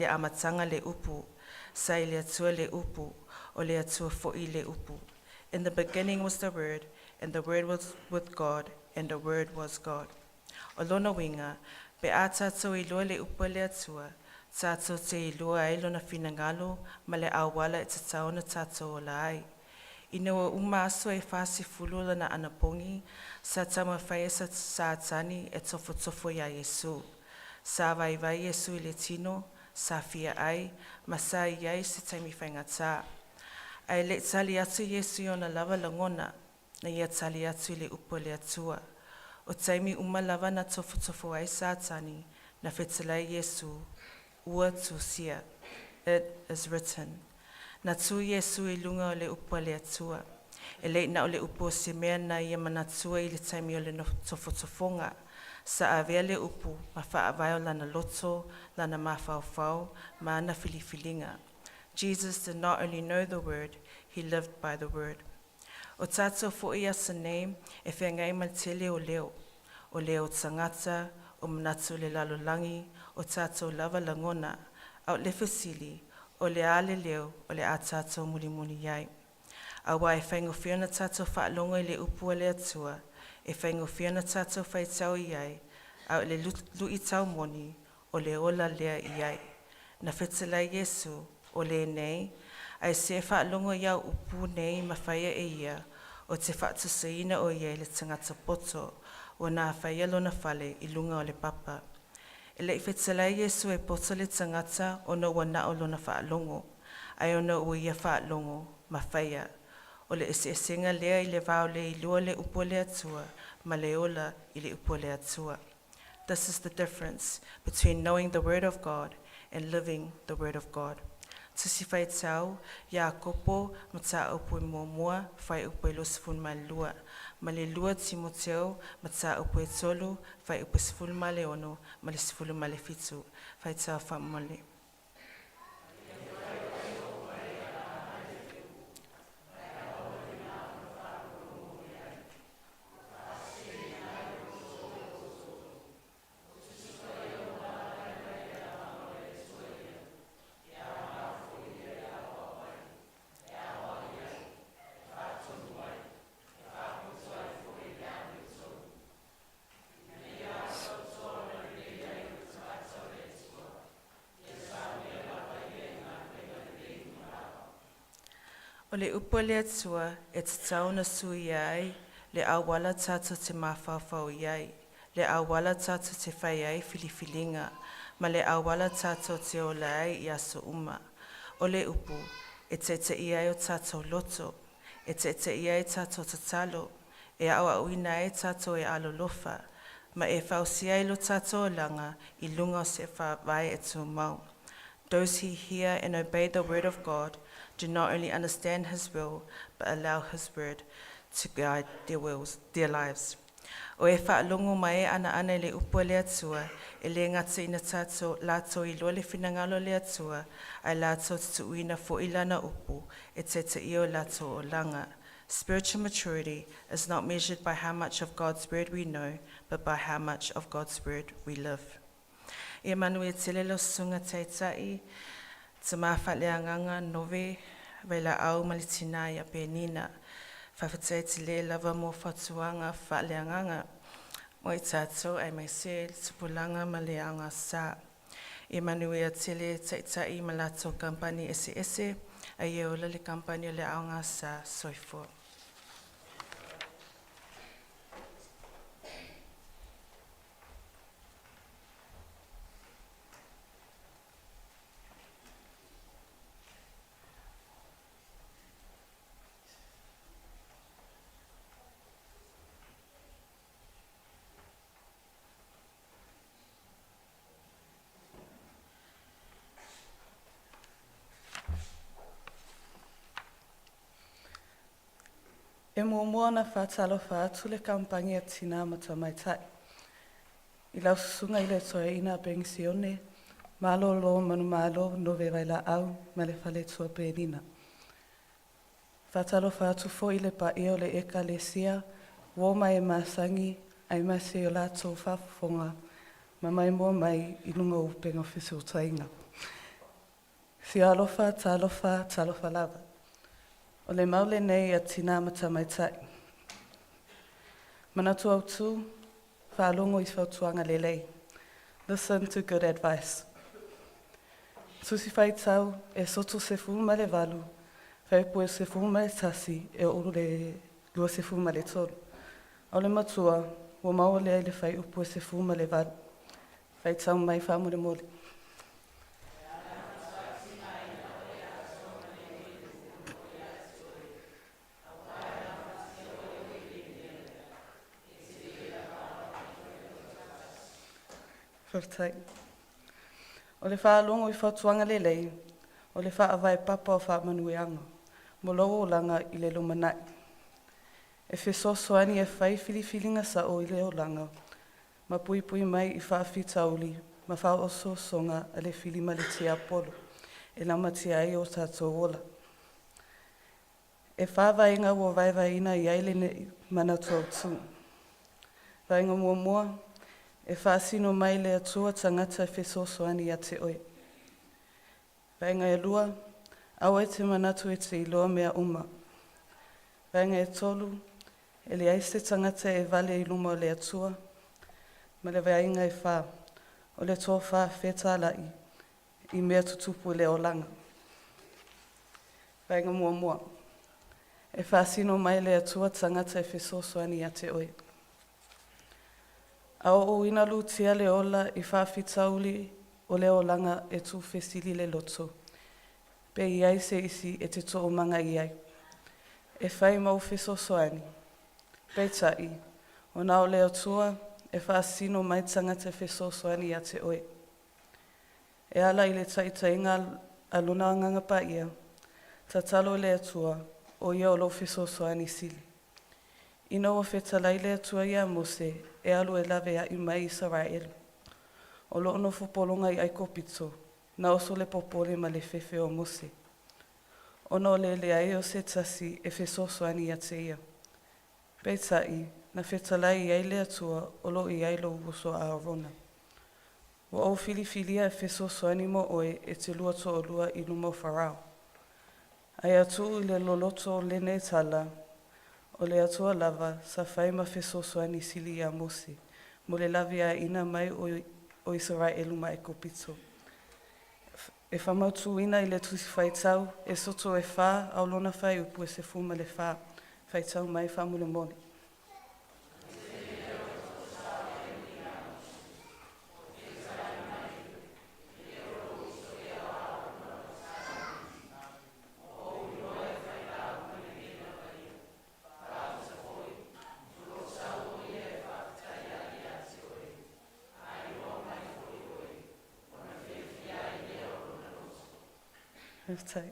amatanga le upu, saile atua le upu, o le atua fo'i le upu. In the beginning was the word, and the word was with God, and the word was God. O lona winga, pe a tātou i loa le upa le atua, tātou te i loa ai lona finangalo, ma le awala e te taona tātou o la ai. Ina o uma aso e whasi fulu lana anapongi, sa Taumafai sa tani e tofo ia Yesu. Sa vai Yesu i le tino, sa fia ai, ma sa iai se taimi whaingata. Ai le tali atu Yesu i ona lava langona, na ia tali atu i le upa le atua. O taimi uma lava na tofo ai satani, na whetalai Yesu, ua tu sia. It is written. Na tu Yesu i lunga o le upa le atua. E lei na o le upo se mea na ia manatua i le taimi o le tofotofonga. Sa avea le upu, ma wha avai o lana loto, lana mawhauwhau, ma ana filifilinga. Jesus did not only know the word, he lived by the word. O tātou fo'i asa nei, e whengai maltele o leo tangata, o manatu le lalolangi, o tātou lava langona, au le fasili, o le ale leo, o le a tātou mulimuni iai. A wai whaingo whiona tātou whaalongo i le upu le atua, e whaingo whiona tātou whaitau iai, au le lui tau moni, o le ola lea iai. Na whetalai Yesu, o le nei, ai se whaalongo iau upu nei mawhaia e ia, o te whaatusaina o iai le tangata poto, o nā whaia lona whale i lunga o le papa. E le whetalai Yesu e poto le tangata o na wana o lona whaalongo, ai o na ua ia whaalongo, mawhaia. O le esenga lea i le vau le i lua le upo le atua, ma le ola i le upo le atua. This is the difference between knowing the word of God and living the word of God. Tusi whai tau, ia kopo, ma tā upo i mua, whai upo i lo sifun ma lua. Ma le lua Timoteo, ma tā upo i tolu, whai upo sifun ma le ono, ma le sifun ma le fitu. Whai tau whamole. O le upo le atua e te tauna sui ai, le awala tata te mawhawhau iai, le awala tata te whai ai filifilinga, ma le awala tata te ola ai i aso uma. O le upo, e te iai o tata loto, e te iai tata tatalo, e awa uina e tata e alolofa, ma e whausi ai lo tata o langa i lunga o se whawai e tu mau. Those who hear and obey the word of God do not only understand his will, but allow his word to guide their lives. O e whaalongo mai ana le upo le atua, e le ngata ina tātou lātou I loa le whinangalo le atua, ai lātou te uina fo ilana upo, e te io lātou o langa. Spiritual maturity is not measured by how much of God's word we know, but by how much of God's word we live. E manu e te lelo sunga teitai, Taumafai le anganga Nove, Vailaau malitina ia penina, whawhatai te le lava mo whatuanga wha le anganga, mo I tātou ai mai se tupulanga ma le anga sā. E manu e te le teitai ma lātou kampani ese, ai e ola le kampani o le anga sā soifua. E mua na whātalofa atu le kampangi a tina mata mai tai. I lau susunga I le Toeaina Penisione, malo lo manu malo Nove Vailaau ma le whale tua penina. Whātalofa atu fo I le pae o le eka le sia, wō mai e masangi, ai mase o lātou whafonga, ma mai mua mai I lunga upenga whisu tainga. Si alofa, talofa lava. O le maule nei a tina mata mai tai. Manatu au tū, whaalongo I whautuanga lelei. Listen to good advice. Tusi whai tau e soto se fuma le walu, whaipu e se fuma le tasi e uru le lua se fuma le tolu. Au le matua, wo maua lea le whai upu e se fuma le walu. Whai tau mai whamu le mole. Whaftai. O le whaalongo I whautuanga lelei, o le whaawai papa o whaamanuianga, mo lowo langa I le lumanai. E whesosoani e whai whiliwhilinga sa o I le o langa, ma pui mai I whaawhitauli, ma whao oso songa a le whilima le tia polo, e lama tia ai o tātou ola. E whaawainga ua vaivaina I aile ne manatu au tū. Vainga mua, e whaasino mai le atua tangata e whesosoani a te oe. Vainga e lua, awa e te manatu e te iloa mea uma. Vainga e tolu, e le aise tangata e vale I luma o le atua, ma le vainga e wha, o le tō wha whetalai, I mea tutupu le o langa. Vainga mua, e whaasino mai le atua tangata e whesosoani a te oe. Ao o ina lutia le ola I whawhitauli o le o langa e tū whesili le loto. Pe I ai se isi e te tō manga I ai. E whai mau whesosoani. Pei tai, o nao le atua e whaasino mai tangata whesosoani a te oe. E ala I le taitainga a luna nganga pa ia, ta talo le atua o ia o lo whesosoani sili. Ino o whetalai le atua ia Mose, e alu e lawe a I mai Israel. O lo ono fupolonga I aiko pito, na oso le popole ma le fefe o Mose. Ono le ai o se tasi e whesosoani a te ia. Pei tai, na whetalai I ai le atua o lo I ai lo uso a Arona. O au filifilia e whesosoani mo oe e te lua to o lua I luma o Farao. Ai atu I le loloto o lene tala, o le atua lava sa whai ma whesosoani sili a Mose, mo le lawe a ina mai o Israelu mai kopito. E whamautu ina I le tusi whai tau, e soto e wha au lona whai upu e se fuma le wha, whai tau mai whamu le mone. Heftai.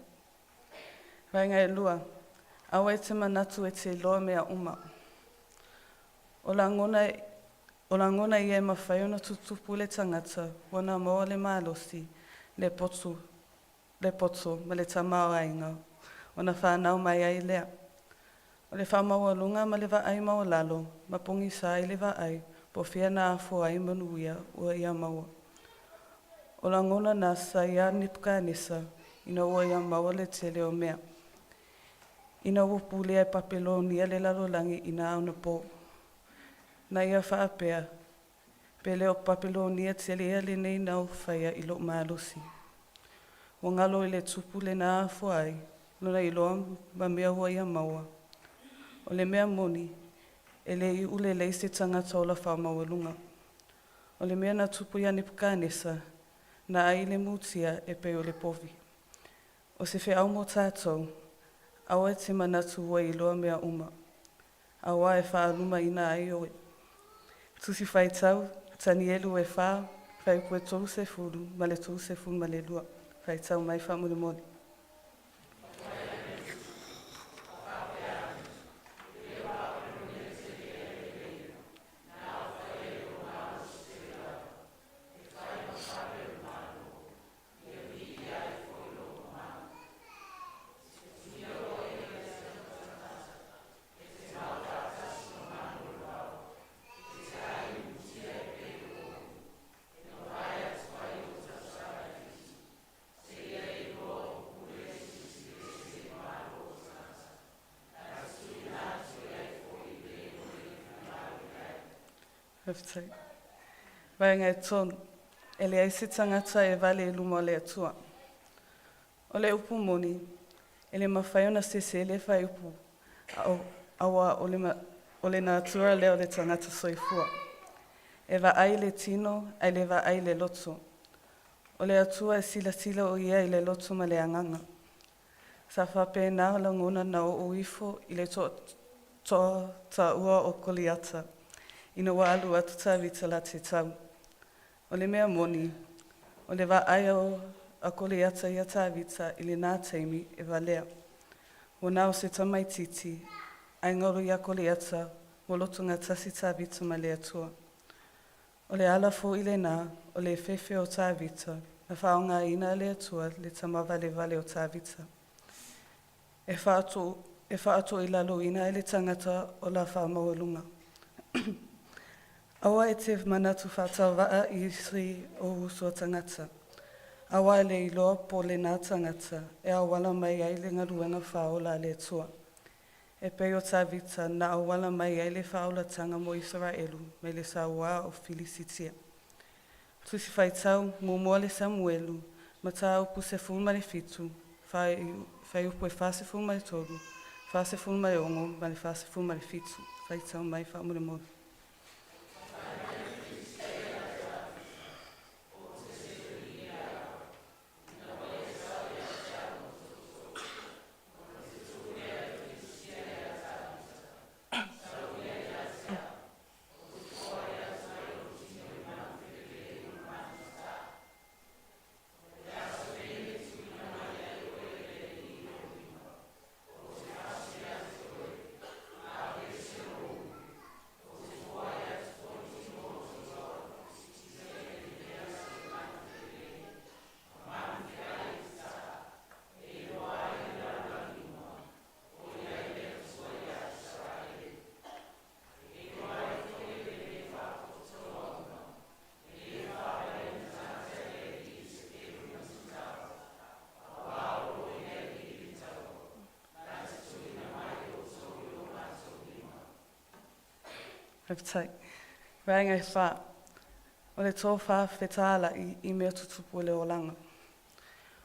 Vainga e lua. Awa e te manatu e te loa mea uma. O la ngona i e mawhai ona tutupu le tangata, wana moa le malosi, le poto, ma le tamao ainga. Ona whanau mai ai lea. O le whamaua lunga ma le vaai mau lalo, ma pungi sa i le vaai, po fia na afo ai manuia ua ia maua. O la ngona nasa ia nipka nisa, ina ua ia maua le tele o mea. Ina ua pule ai papelonia le lalolangi ina au na po. Na ia whaapea, pele o papelonia tele ia le nei nau whaia ilo maalosi. O ngalo i le tupu le na afo ai, lona iloa ma mea ua ia maua. O le mea moni, e le i ule leise tangata o la whamaua lunga. O le mea na tupu ia nipukanesa, na ai le mutia e pe o le povi. O se whi au mo tātou, awa e te manatu ua i loa mea uma. Awa e wha aluma ina ai o e. Tusi whai tau, tani elu e wha, whai pue tolu se furu, ma le tolu se furu ma le lua. Whai tau mai wha mune moni. Heftai. Vainga e tonu, e le aise tangata e vale e luma o le atua. O le upu moni, e le mawhai ona sese e le whai upu, awa o le na atua leo le tangata soifua. E va ai le tino, ai le va ai le loto. O le atua e sila o ia i le loto ma le anganga. Sa whape nā la ngona na o uifo i le to ta ua o koliata. Ina wa alu atu tāwita la te tau. O le mea moni, o le wa ai o a koliata ia tāwita i le nā teimi e wa lea. O nao se tamai titi, ai ngoro ia koliata, o lotunga tasi tāwita ma le atua. O le alafo i le nā, o le fefe o tāwita, na whaonga ina le atua le tamawale vale o tāwita. E whaato i lalo ina e le tangata o la whaamaua Awa e te manatu whātau waa i sri o usua tangata. Awa le i loa po le nā tangata e awala mai ai le ngaruenga whaola le tua. E peo tāwita na awala mai ai le whaola tanga mo Israelu me le saua o Filisitia. Tusi whaitau mua le Samuelu ma tā upu se fulma le fitu, whai upu e whase fulma le toru, whase fulma le ongo ma le whase fulma le fitu. Whaitau mai whaamure mori. Heftai. Vainga e wha. O le tō wha whetala i mea tutupu le o langa.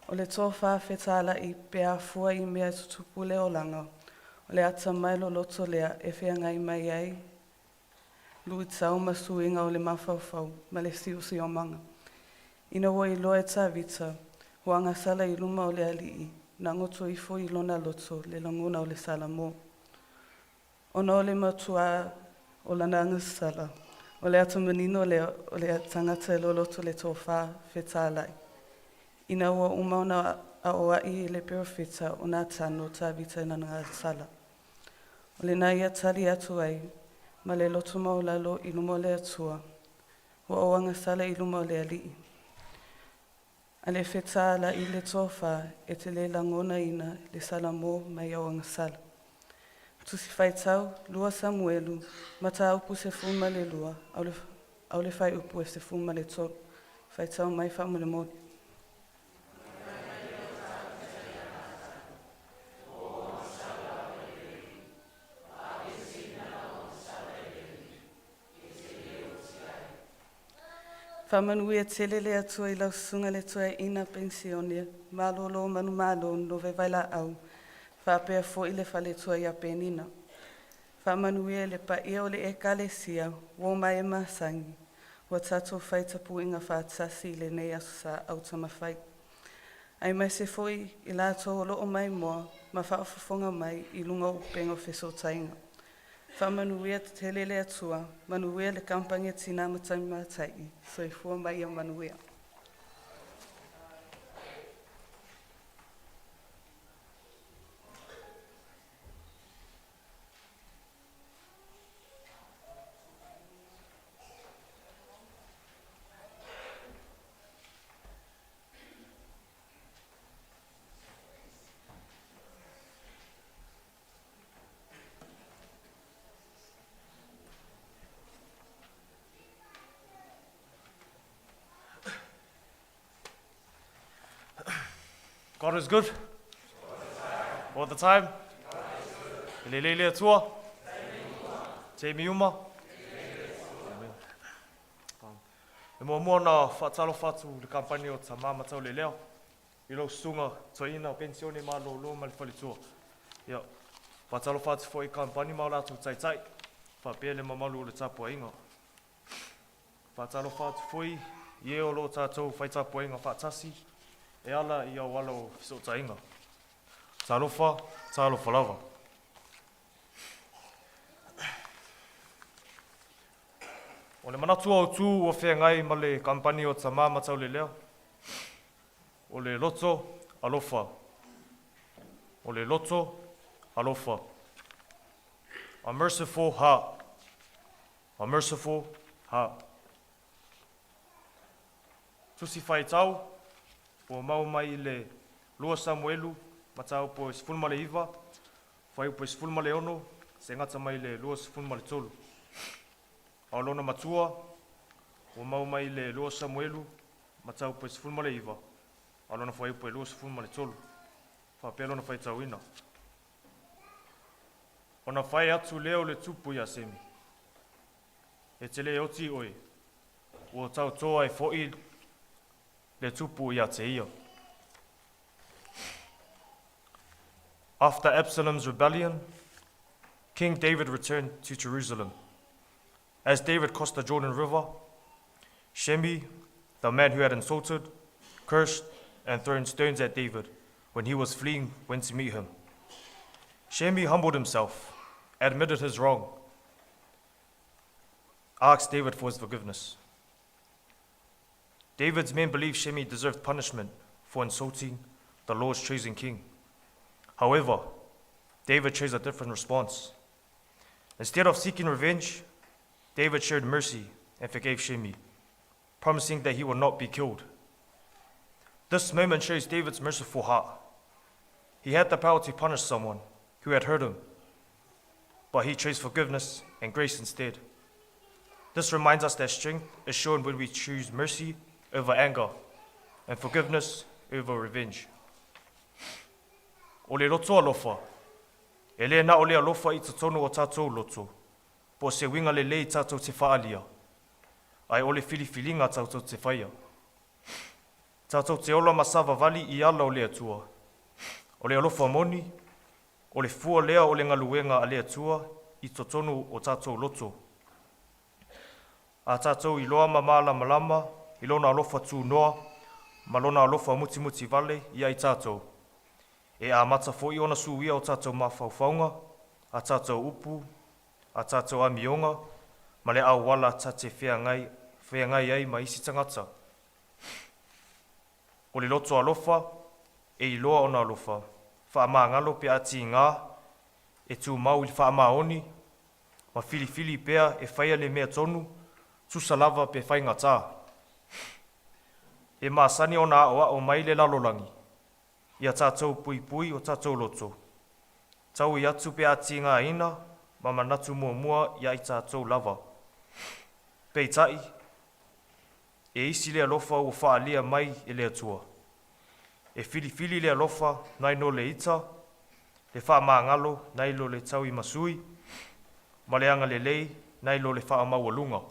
O le tō wha whetala i pea fua i mea tutupu le o langa. O le ata mailo loto lea e whea ngai mai ai. Lui tau masuinga o le mawhauwhau ma le siusi o manga. Ina wo i loa e tāwita, huanga sala i luma o le alii, na ngoto i fo i lona loto le languna o le sala mo. Ona o le matua o lana angasala, o le ata manino o le tangata e loloto le tō wha whetālai. Ina ua umauna a oa I le perofita o nā tano tā vita ina ngā sala. O le nā ia tali atu ai, ma le lotu maulalo I lumo le atua, wa o anga sala I lumo le alii. A le feta ala I le tofa e te le langona ina le sala mo mai o anga sala. Tusi faitau, lua Samuelu, mata upu se fuma le lua, au le fai upu e se fuma le tolu. Faitau mai famu le modi. Whamanui e telele atua I lau sunga le Toeaina Penisione, malolo manu malo Nove Vailaau, whapea fo I le whale tua ia penina. Whamanui e le paia o le ekalesia, wo mai e masangi, wa tatou whaitapu inga whaatasi le nei asu sa au Taumafai. Ai mai se foi I lātou o loo mai moa, ma whaafafonga mai I lunga upengo wheso tainga. Whamanuia te telele atua, manuia le kampangi tina matami mātai, so I fua mai a manuia. God is good. All the time. Lelele atua. Te miuma. E mua na whaatalo whatu le kampani o ta mamatau le leo. I lau sunga Toeaina o Penisione ma lo ma le whalitua. Ia, whaatalo whatu fo I kampani ma o lātou tai. Whapea le mamalu o le tapua inga. Whaatalo whatu foi I o lo tātou whaitapua inga whaatasi. E ala I au ala o fiso tainga. Talofa lava. O le manatu au tū o whea ngai ma le kampani o ta mamatau le leo. O le loto alofa. O le loto alofa. A merciful heart. A merciful heart. Tusi whaitau. O mau mai le lua Samuelu, matau po sifulma le iwa, whai po sifulma le ono, se ngata mai le lua sifulma le tolu. Aolona matua, o mau mai le lua Samuelu, matau po sifulma le iwa, aolona whai po lua sifulma le tolu. Whapelona whai tauina. Ona whai atu leo le tupu ia semi. E te le oti oi, o tau toa e fo'i le tupu ia te ia. After Absalom's rebellion, King David returned to Jerusalem. As David crossed the Jordan River, Shimei, the man who had insulted, cursed, and thrown stones at David when he was fleeing, went to meet him. Shimei humbled himself, admitted his wrong, asked David for his forgiveness. David's men believed Shimei deserved punishment for insulting the Lord's chosen king. However, David chose a different response. Instead of seeking revenge, David showed mercy and forgave Shimei, promising that he would not be killed. This moment shows David's merciful heart. He had the power to punish someone who had hurt him, but he chose forgiveness and grace instead. This reminds us that strength is shown when we choose mercy over anger, and forgiveness over revenge. O le loto alofa, e le na o le alofa I tatono o tātou loto, po se winga le lei tātou te whaalia, ai o le filifilinga tātou te whaia. Tātou te ola masawa vali I ala o le atua, o le alofa moni, o le fua lea o le ngaluenga a le atua I tatono o tātou loto. A tātou I loa mamala malama, I lona alofa tū noa, ma lona alofa muti vale I ai tātou. E a mata fo I ona suia o tātou mawhauwhaunga, a tātou upu, a tātou amionga, ma le au wala ta te whea ngai ai ma isi tangata. O le loto alofa, e iloa ona alofa, whaamangalo pe ati ngā, e tū mau i whaamaoni, ma fili pea e whaia le mea tonu, tusa lava pe whai ngā. E maasani ona o mai le lalolangi, ia tātou pui o tātou loto. Tau i atu pe ati ngā ina, ma manatu mua ia i tātou lava. Pei tai, e isi le alofa ua whaalia mai e le atua. E fili le alofa nai no le ita, le whaamangalo nai lo le tau i masui, ma le anga le lei nai lo le whaamaualunga.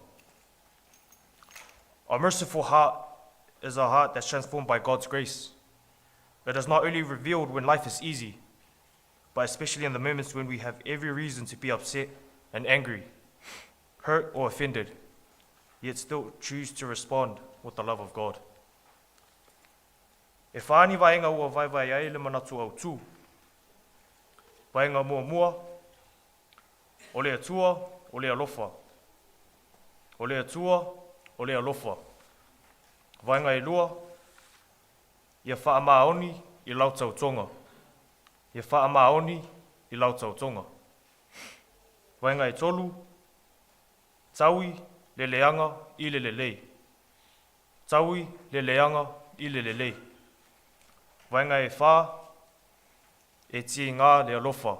Our merciful heart is a heart that's transformed by God's grace. That is not only revealed when life is easy, but especially in the moments when we have every reason to be upset and angry, hurt or offended, yet still choose to respond with the love of God. E whaani vaenga ua vai ai le manatu au tū. Vaenga mua, o le atua, o le alofa. O le atua, o le alofa. Vaenga e lua, ia whaamaoni i lautau tonga. Ia whaamaoni i lautau tonga. Vaenga e tolu, taui le leanga i le lelei. Taui le leanga i le lelei. Vaenga e wha, e ti ngā le alofa.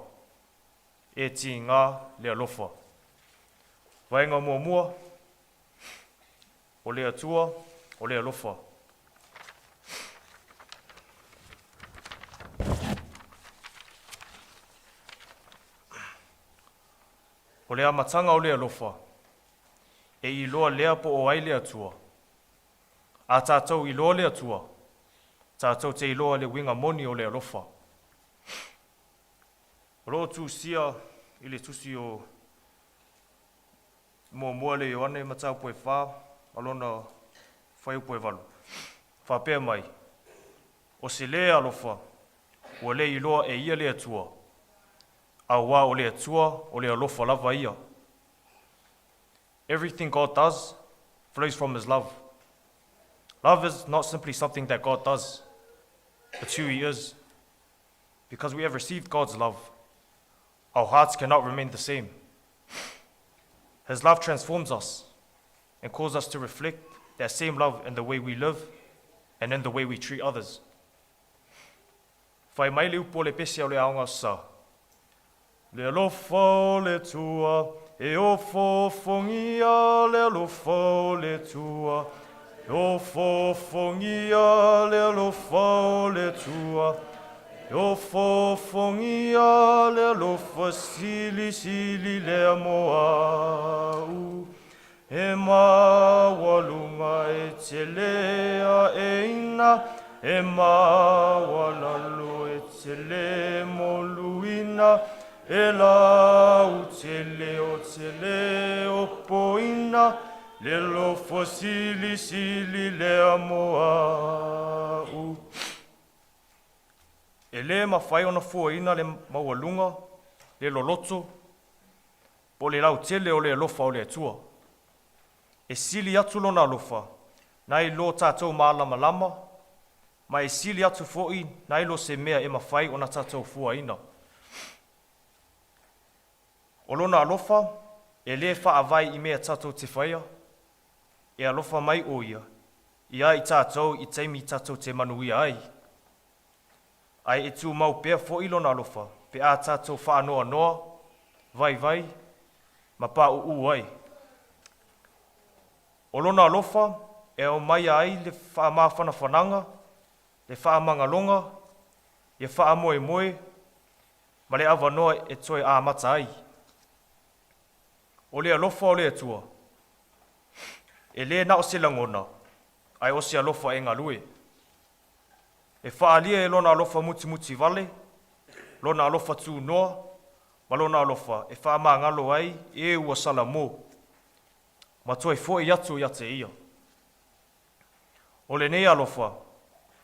E ti ngā le alofa. Vaenga mua, o le atua, o le alofa. O le amatanga o le alofa, e i loa lea po o ai le atua. A tātou i loa le atua, tātou te i loa le winga moni o le alofa. Lotu sia i le tusi o mua le ioane matau poe whā, alona whai poe walu. Whapea mai, o se le alofa, o le i loa e ia le atua, a wā o le atua o le alofa lava ia. Everything God does flows from His love. Love is not simply something that God does, but who He is. Because we have received God's love, our hearts cannot remain the same. His love transforms us and calls us to reflect that same love in the way we live and in the way we treat others. Whai mai le upo le pese o le aonga sa. Le alofa o le tua, e ofo fongia le alofa o le tua. E ofo fongia le alofa o le tua. E ofo fongia le alofa sili le amoau. E mawalunga e te lea e ina, e mawalalo e te le moluina, e lau te le o poina, le lofo sili le amoau. E le mawhai ona fuaina le mawalunga, le loloto, po le lau tele o le alofa o le atua. E sili atu lona alofa, nai lo tātou mālama, ma e sili atu fo'i, nai lo se mea e mawhai ona tātou fuaina. O lona alofa, e le whaavai I mea tātou te whaia, e alofa mai o ia, ia I tātou I teimi tātou te manuia ai. Ai e tū mau pea fo'i lona alofa, pe a tātou whaanoa, vai, ma pā uu ai. O lona alofa, e o mai ai le whaamawhanawhananga, le whaamangalonga, e whaamoe, ma le awanoa e toi a mata ai. O le alofa o le atua, e le na o se langona, ai o se alofa e ngalue. E whaalia e lona alofa muti vale, lona alofa tū noa, ma lona alofa e whaamangalo ai e ua sala mō. Ma toi fo'i atu ia te ia. O le nei alofa,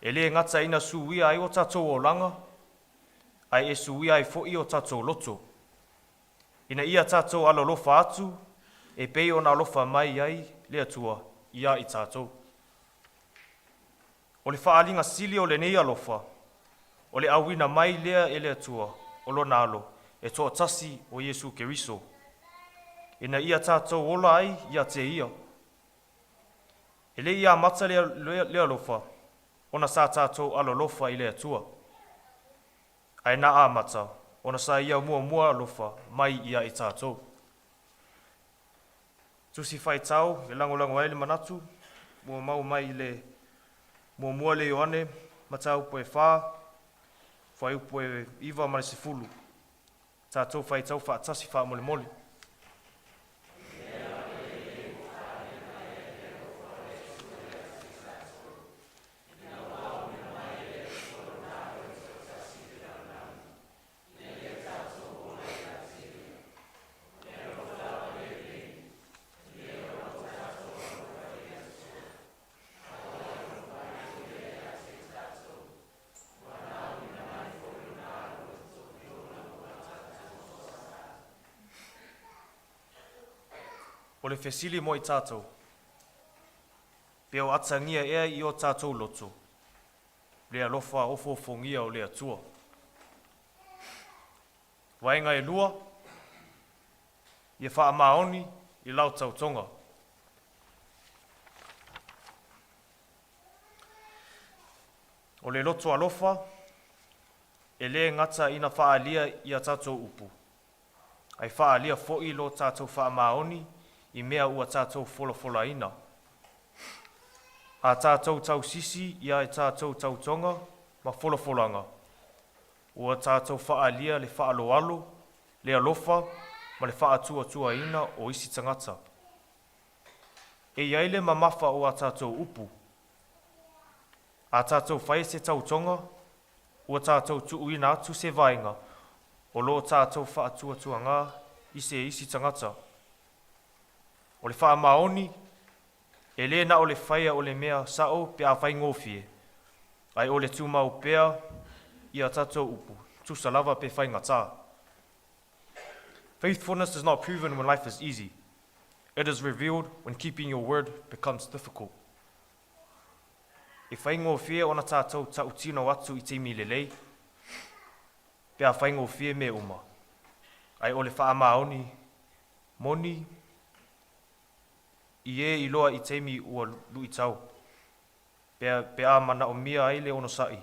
e le ngata ina suia ai o tātou o langa, ai e suia ai fo'i o tātou loto. Ina ia tātou alolofa atu, e pei o na alofa mai ai le atua ia I tātou. O le whaalinga sili o le nei alofa, O le awina mai lea e le atua, o lona alo, e toa tasi o Iesu Keriso. Ina ia tātou ola ai, ia te ia. E le ia mata lea lofa, ona sa tātou alo lofa i le atua. Ai na a mata, ona sa ia mua lofa, mai ia i tātou. Tusi whai tau, e lango ai le manatu, mua mau mai le mua le Ioane, matau po e whā, whai upo e iwa mare se fulu. Tātou whai tau wha atasi wha mole mole. O le fesili mo i tātou. Pea o atangia ea i o tātou loto. Lea lofa ofo-fongia o lea tua. Waenga e lua, i e wha maoni i lau tautonga. O le loto alofa, e le ngata ina wha alia i a tātou upu. Ai wha alia fo'i lo tātou wha maoni, i mea ua tātou fola ina. A tātou tau sisi ia e tātou tau tonga ma folanga. Ua tātou whaalia le whaaloalo, le alofa, ma le whaatua ina o isi tangata. E iaile ma mafa o a tātou upu. A tātou whae se tau tonga, ua tātou tuuina atu se vaenga, o lo tātou whaatua ngā i se isi tangata. O le wha maoni, e le na o le whaia o le mea sao pe a whai ngofie. Ai o le tūmau pea i a tātou upu, tusa lava pe whai ngata. Faithfulness is not proven when life is easy. It is revealed when keeping your word becomes difficult. E whai ngofie ona tātou tautino atu i teimi lelei, pe a whai ngofie me uma. Ai o le wha maoni, moni, i e i loa i teimi ua lui tau. Pe a mana o mia ai le ono sai,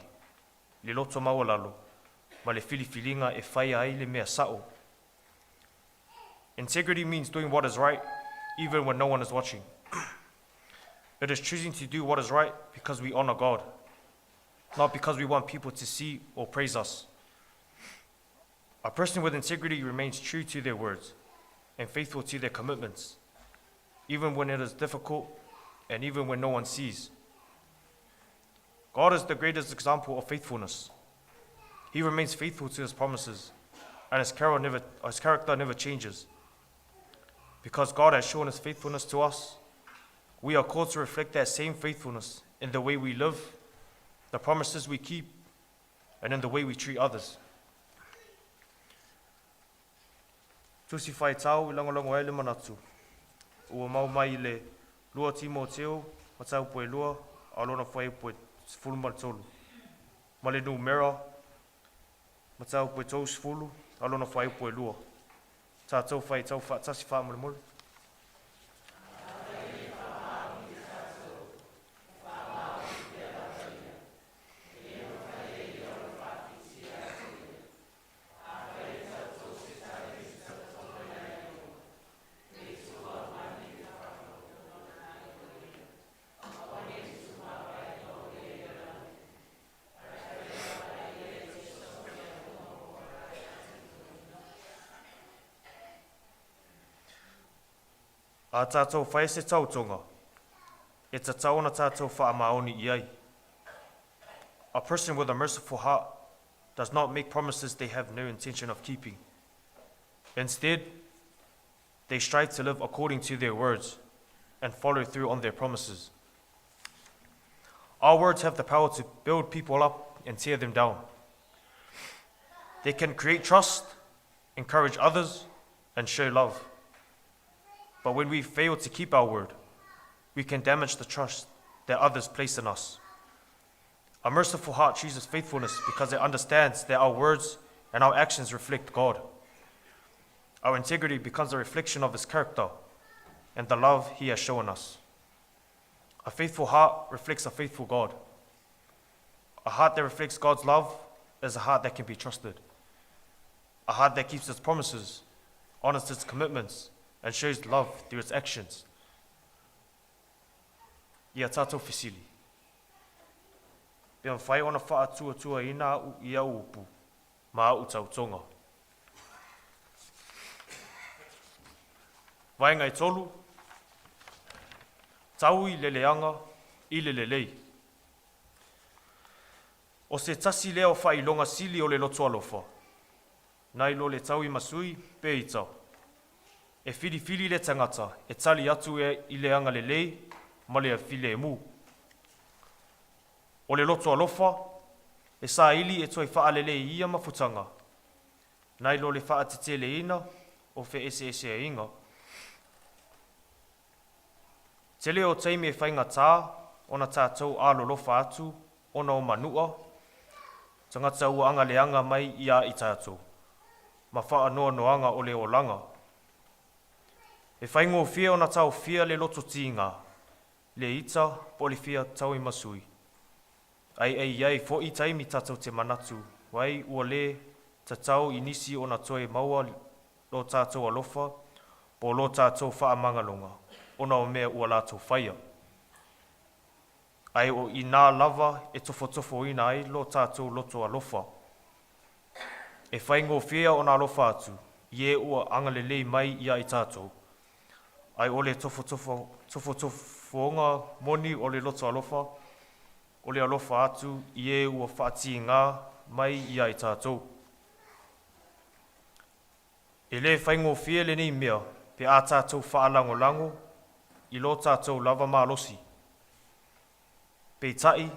le loto maua lalo, ma le filifilinga e whai ai le mea sao. Integrity means doing what is right, even when no one is watching. It is choosing to do what is right because we honor God, not because we want people to see or praise us. A person with integrity remains true to their words and faithful to their commitments, even when it is difficult and even when no one sees. God is the greatest example of faithfulness. He remains faithful to his promises, and his character never changes. Because God has shown his faithfulness to us, we are called to reflect that same faithfulness in the way we live, the promises we keep, and in the way we treat others. Tusi whai tau I lango ai le manatu. Ua mau mai le lua Timoteo, matau poe lua, alona whai poe fulu maltolu. Ma le numera, matau poe tau sifulu, alona whai poe lua. Tātou whai tau whaatasi wha mole mole. A tātou whae se tautonga, e ta taona tātou wha maoni I ai. A person with a merciful heart does not make promises they have no intention of keeping. Instead, they strive to live according to their words and follow through on their promises. Our words have the power to build people up and tear them down. They can create trust, encourage others, and show love. But when we fail to keep our word, we can damage the trust that others place in us. A merciful heart chooses faithfulness because it understands that our words and our actions reflect God. Our integrity becomes a reflection of His character and the love He has shown us. A faithful heart reflects a faithful God. A heart that reflects God's love is a heart that can be trusted. A heart that keeps its promises, honors its commitments, and shows love through its actions. Ia tātou whisili. Pea whai ona whaatua ina au ia upu, ma au tautonga. Vai ngai tolu, tau I leleanga, I lelelei. O se tasi leo whai longa sili o le lotu alofa. Nai lo le tau I masui, pe I tau. E whiri le tangata, e tali atu I leanga lelei, ma le while e mu. O le lotu alofa, e sa ili e toi wha lelei ia mafutanga. Nai lo le wha atite le ina, o fe ese e inga. Te leo teimi e whainga tā, ona tātou ālolofa atu, ona o manua, tangata ua anga leanga mai ia I tātou. Ma wha noa noanga o le o langa. E whaingo fia ona tau fia le loto tinga, le ita po le fia tau I masui. Ai fo I taimi tātou te manatu, wai ua le tatau I nisi ona toe maua lo tātou alofa, po lo tātou wha amangalonga. Ona o mea ua lātou whaia. Ai o I nā lava e tofo ina ai lo tātou loto alofa. E whaingo fia o nā alofa atu, ie ua angalelei mai ia I tātou. Ai o le tofonga moni o le loto alofa, o le alofa atu, ie ua whaati ngā mai ia I tātou. E le whaingo fia le nei mea, pe a tātou whaalango I lo tātou lava mālosi. Pei tai,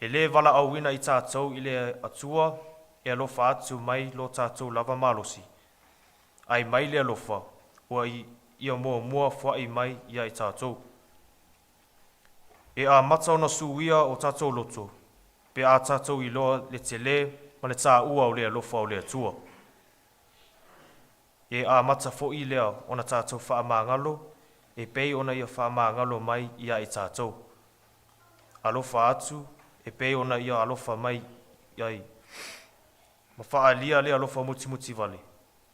e le Vailaau I tātou I le atua, e alofa atu mai lo tātou lava mālosi. Ai mai le alofa, ua ia mua whai mai ia I tātou. E a mata ona suia o tātou loto, pe a tātou I loa le te le, ma le tā ua o le alofa o le atua. E a mata fo I lea ona tātou wha maangalo, e pei ona ia wha maangalo mai ia I tātou. Alofa atu, e pei ona ia alofa mai iai. Ma wha alia le alofa muti vale,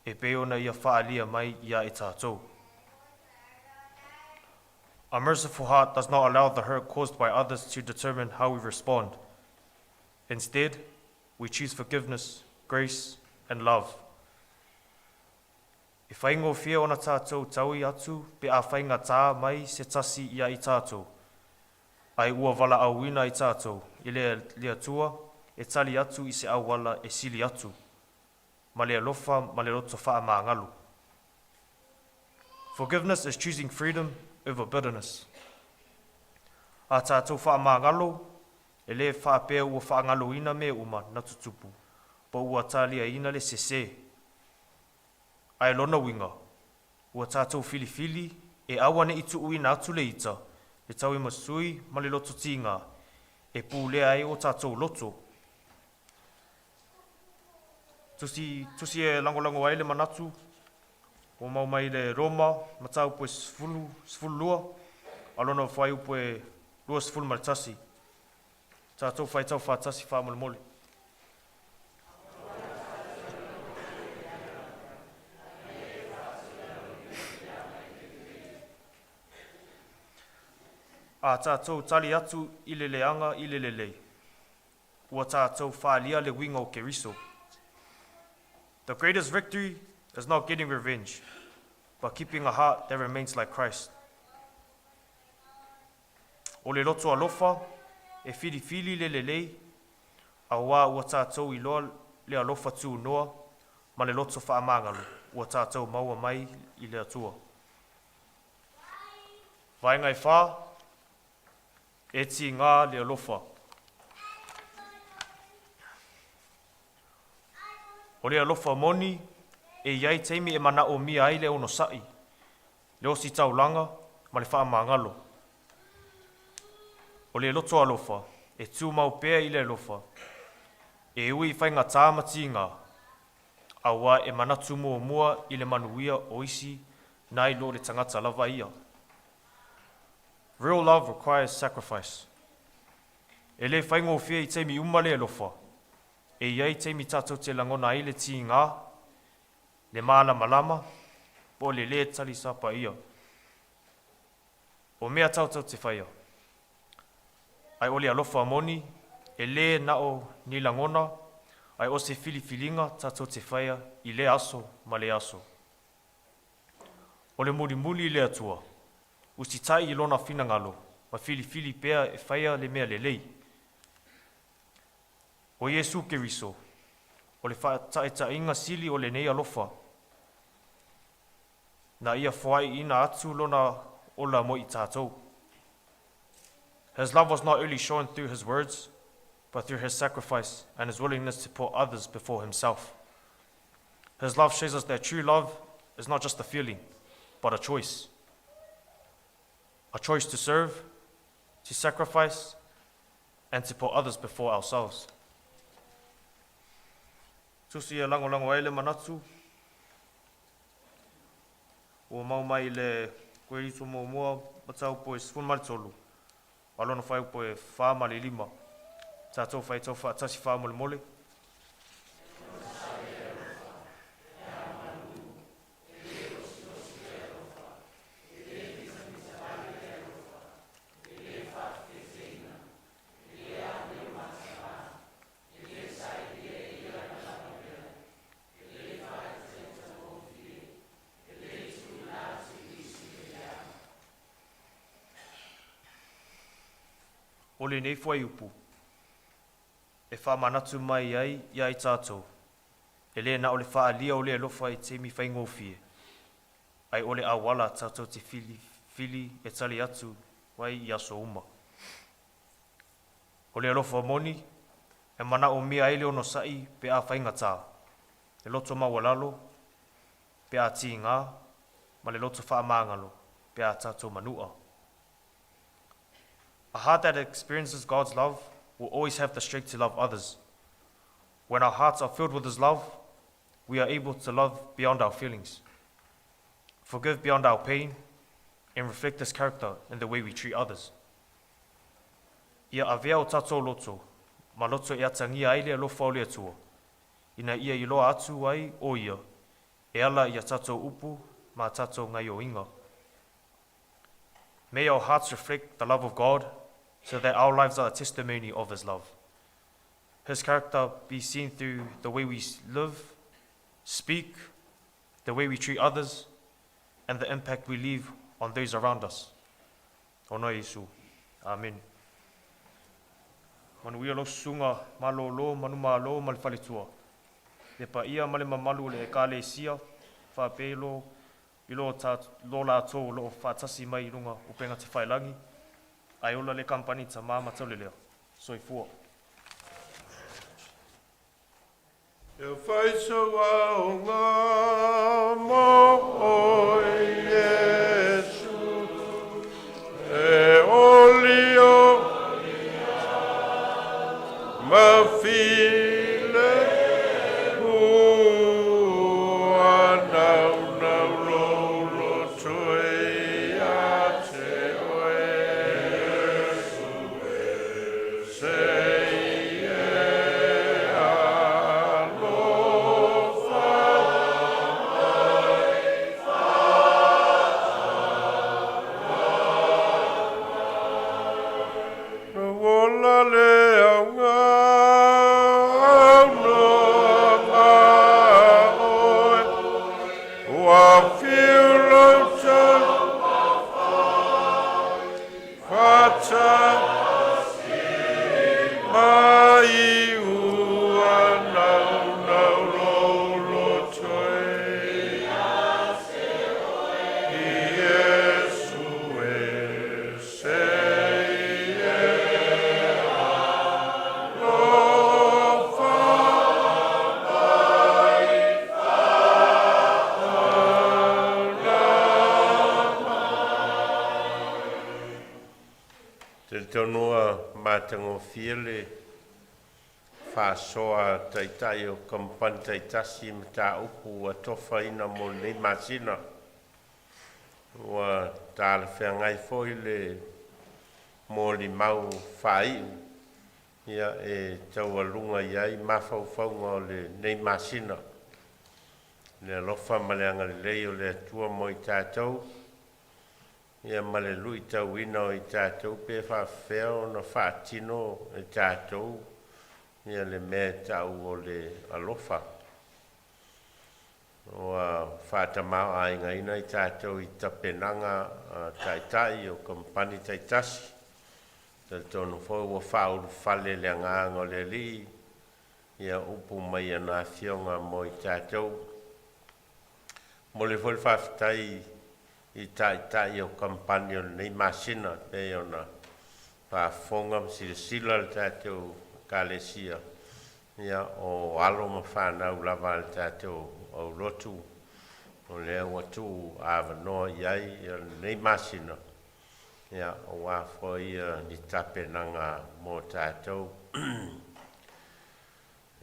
e pei ona ia wha alia mai ia I tātou. A merciful heart does not allow the hurt caused by others to determine how we respond. Instead, we choose forgiveness, grace, and love. E whaingo fia ona tātou taui atu, pe a whainga tā mai se tasi ia I tātou. Ai ua Vailaau ina I tātou, I le atua, e tali atu I se awala e sili atu. Ma le alofa, ma le loto wha maangalu. Forgiveness is choosing freedom over bitterness. A tātou wha maangalo, e le wha pēr ua wha ngalo ina me uma na tutupu, pa ua talia ina le sese. Ai lona winga, ua tātou fili, e awane I tu uina atu le ita, le tau I masui ma le loto tinga, e pū lea ai o tātou loto. Tusi e langolango ai le manatu, o mau mai le Roma, matau po sfulu lua, alona whai upo e lua sfulu maritasi. Tātou whai tau whātasi whāmole. A tātou tali atu I le leanga I le lelei. Ua tātou whaalia le winga o Keriso. The greatest victory is not getting revenge, but keeping a heart that remains like Christ. O le loto alofa, e whiri le lelei, a wā ua tātou I loa le alofa tū noa, ma le loto whaamangalo, ua tātou maua mai I le atua. Vai ngai whā, e ti ngā le alofa. O le alofa moni, e iai teimi e mana o mia ai le ono sai, le osi taulanga, ma le wha mangalo. O le loto alofa, e tū mau pēa i le lofa, e ui whainga tāmati ngā, awa e manatu mua i le manuia o isi nai lo le tangata lava ia. Real love requires sacrifice. E le whaingo whia i teimi umale e lofa, e iai teimi tātou te langona i le ti ngā, le māla malama, po le tali sapa ia. O mea tātou te whaia. Ai ole alofa moni, e le nao ni langona, ai o se filifilinga tātou te whaia i le aso ma le aso. O le muli le atua, usi tai i lona finangalo, ma filifili pea e whaia le mea le lei. O Iesu Keriso, o le whaetaeta inga sili o le nei alofa, na ia whai ina atu lona ola mo i tātou. His love was not only shown through his words, but through his sacrifice and his willingness to put others before himself. His love shows us that true love is not just a feeling, but a choice. A choice to serve, to sacrifice, and to put others before ourselves. Tusi e lango aile manatu. O mau mai le koe rito mua batau po e sifun mali tolu. Alona whai po e wha mali lima. Tātou whai tau wha atasi wha mole mole. O le nei whai upu, e wha manatu mai ai ia i tātou, e le na o le wha alia o le alofa i teimi whaingofie, ai o le awala tātou te fili e tali atu wai i aso uma. O le alofa moni, e mana o mea ele ono sai pe a whainga tā, le loto mawalalo, pe a ti ngā, ma le loto wha amangalo, pe a tātou manua. A heart that experiences God's love will always have the strength to love others. When our hearts are filled with His love, we are able to love beyond our feelings, forgive beyond our pain, and reflect His character in the way we treat others. Ia avea o tātou loto, ma loto e atangia aile alofa o le atua, ina ia I loa atu ai o ia, e ala ia tātou upu ma tātou ngai o inga. May our hearts reflect the love of God, so that our lives are a testimony of His love. His character be seen through the way we live, speak, the way we treat others, and the impact we leave on those around us. Ono Yesu. Amen. Manuia lo sunga malo lo manu malo mal falitua. Le pa ia male mamalu le kale sia fa pelo ilo ta lo la to lo fa tasi mai lunga upenga te failangi. Ai ola le kampani ta mama taulelea. Soifua. E whai sawa o ngā mo o Yesu, e olio ma file ua nau nau lo tue a te oe Yesu e se Te noa matangofia le whasoa taitai o kampani taitasi ma tā upu a tofa ina mo nei masina. Ua tāle whiangai foi le mo li mau whaiu. Ia e taualunga iai mawhauwhaunga o le nei masina. Le alofa maleanga le leo le atua mo i tātou. Ia male lui tau ina o i tātou pe whawheo na whaatino i tātou. Ia le mea tau o le alofa. Oa whātamau ainga ina i tātou i tapenanga taitai o kampani taitasi. Ta tonu fo ua whauru whale le ngāngo le li. Ia upu mai ana whionga mo i tātou. Mo le fo le whawhitai i tai o kampani o nei masina pe o na whafonga sila le tātou kalesia. Ia o alo ma whanau lava le tātou o Lotu. O lea watu awanoa iai nei masina. Ia o wafo ia ni tapenanga mo tātou.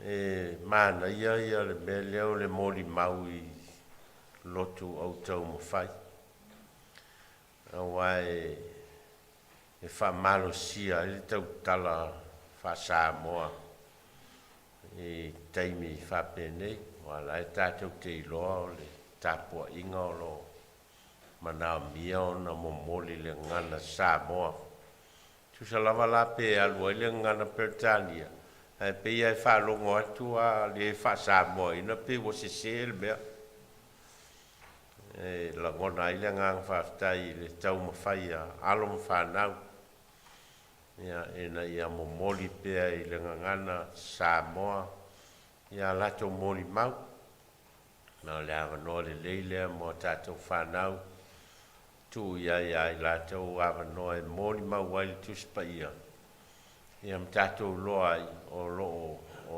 E mana ia le me leo le mori mau i Lotu au Taumafai. Awa e whamalo sia i tau tala whasamoa i teimi whapene. Wala e tātou te iloa o le tāpua inga o lo mana mia o na momoli le ngana Samoa. Tusa lava la pe alua i le ngana Pertania. E pe ia e whalongo atu a le whasamoa ina pe wo se se le mea. E la ngona i le ngang whaftai le Taumafai a alom whanau. Ia ena ia momoli pea i le ngana Samoa. Ia lato moli mau. Na le awanoa le leilea mo tātou whanau. Tu ia i lato awanoa e moli mau waili tuspa ia. Ia mtatou loa o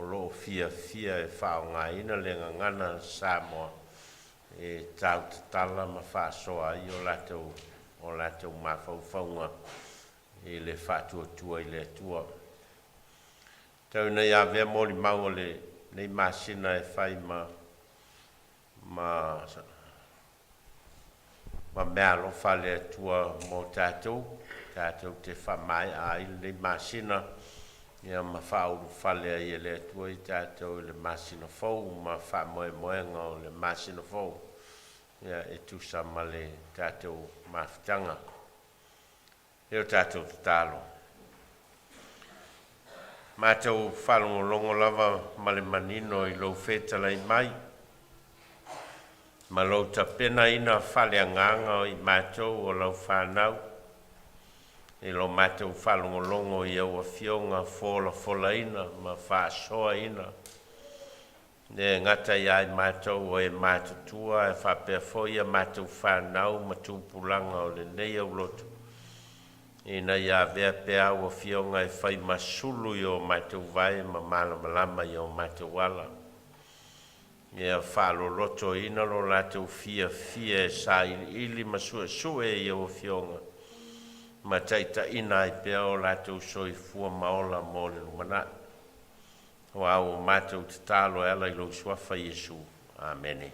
loo fia e whao ngā ina le ngana Samoa. E tau tatala ma whaasoa i o lato mawhauwhaunga i le whātua i le tua. Tau nei a vea moli mau o le nei masina e whai ma mea lofa le tua mo tātou te whamai a i le masina. Ia ma whauru whale i le tua i tātou le masina fau, ma wha moenga o le masina fau. Ia e tusa ma le tātou mawhitanga. Eo tātou tatalo. Mātou whalongo longo lava ma le manino i lau whetalai mai. Ma lau tapena ina whale anganga i mātou o lau whanau. I lo mātou whalongo longo i au a whionga fola ina ma whaasoa ina. Ne ngata ia i mātou o e mātutua e whapea foia mātou whanau ma tūpulanga o le nei au Lotu. Ina ia vea pea o whionga e whai masulu i o mātou vai ma malama i o mātou wala. Ia whalo loto ina lo lātou fia e sa ili masue i o whionga. Ma taita ina i pea o lātou soi fua maola mo le lumana. O au mātou te talo e ala i lo suafa Iesu. Amene.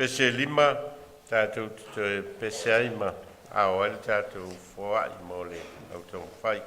pese lima tātou te pese ai ma ao ele tātou whaai mo le au Taumafai.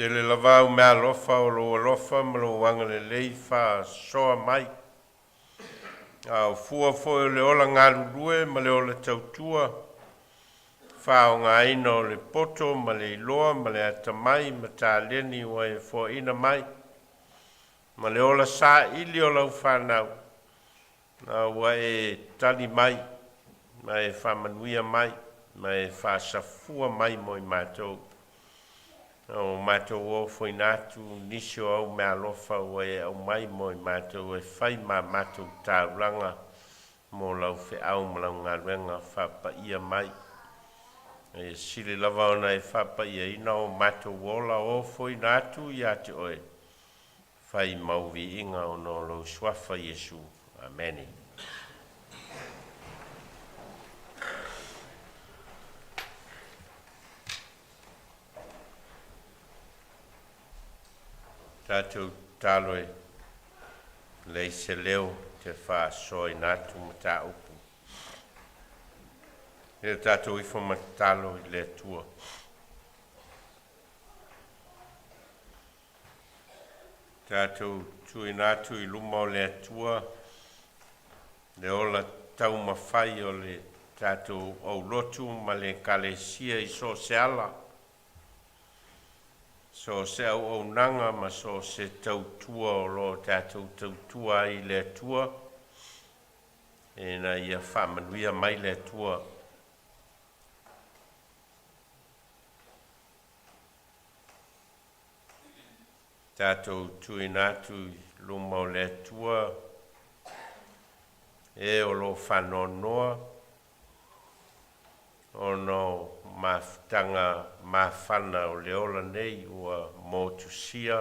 Te le lavau me alofa o lo alofa ma lo wanga le lei wha soa mai. Au fua foi le ola ngā lulue ma le ola tautua. Whao ngā ina o le poto ma le iloa ma le atamai ma tā leni wa e fo ina mai. Ma le ola sā ili o lau whanau. Na wa e tali mai, ma e whamanuia mai, ma e whasafua mai mo i mātou. O mātou o fwoi nātu nisio au me alofa o e au mai mo i mātou e whai ma mātou tāuranga mo lau whi au ma lau ngā ruenga whapa ia mai. E sili lava ona e whapa ia ina o mātou ola o fwoi nātu i ate oe. Whai mauvi inga o no lau swafa Yesu. Ameni. Tātou tāloe lei se leo te wha soi nātu ma tā upu. E tātou ifo ma tālo i le tua. Tātou tui nātu i luma o le tua. Le ola taumafai o le tātou au Lotu ma le kalesia i so se ala. So se au nanga ma so se tautua o lo tātou tautua i le tua. E na ia whamanuia mai le tua. Tātou tui nātu i luma o le tua. E o lo whanonoa. O no mafutanga mafana o le ola nei ua motusia.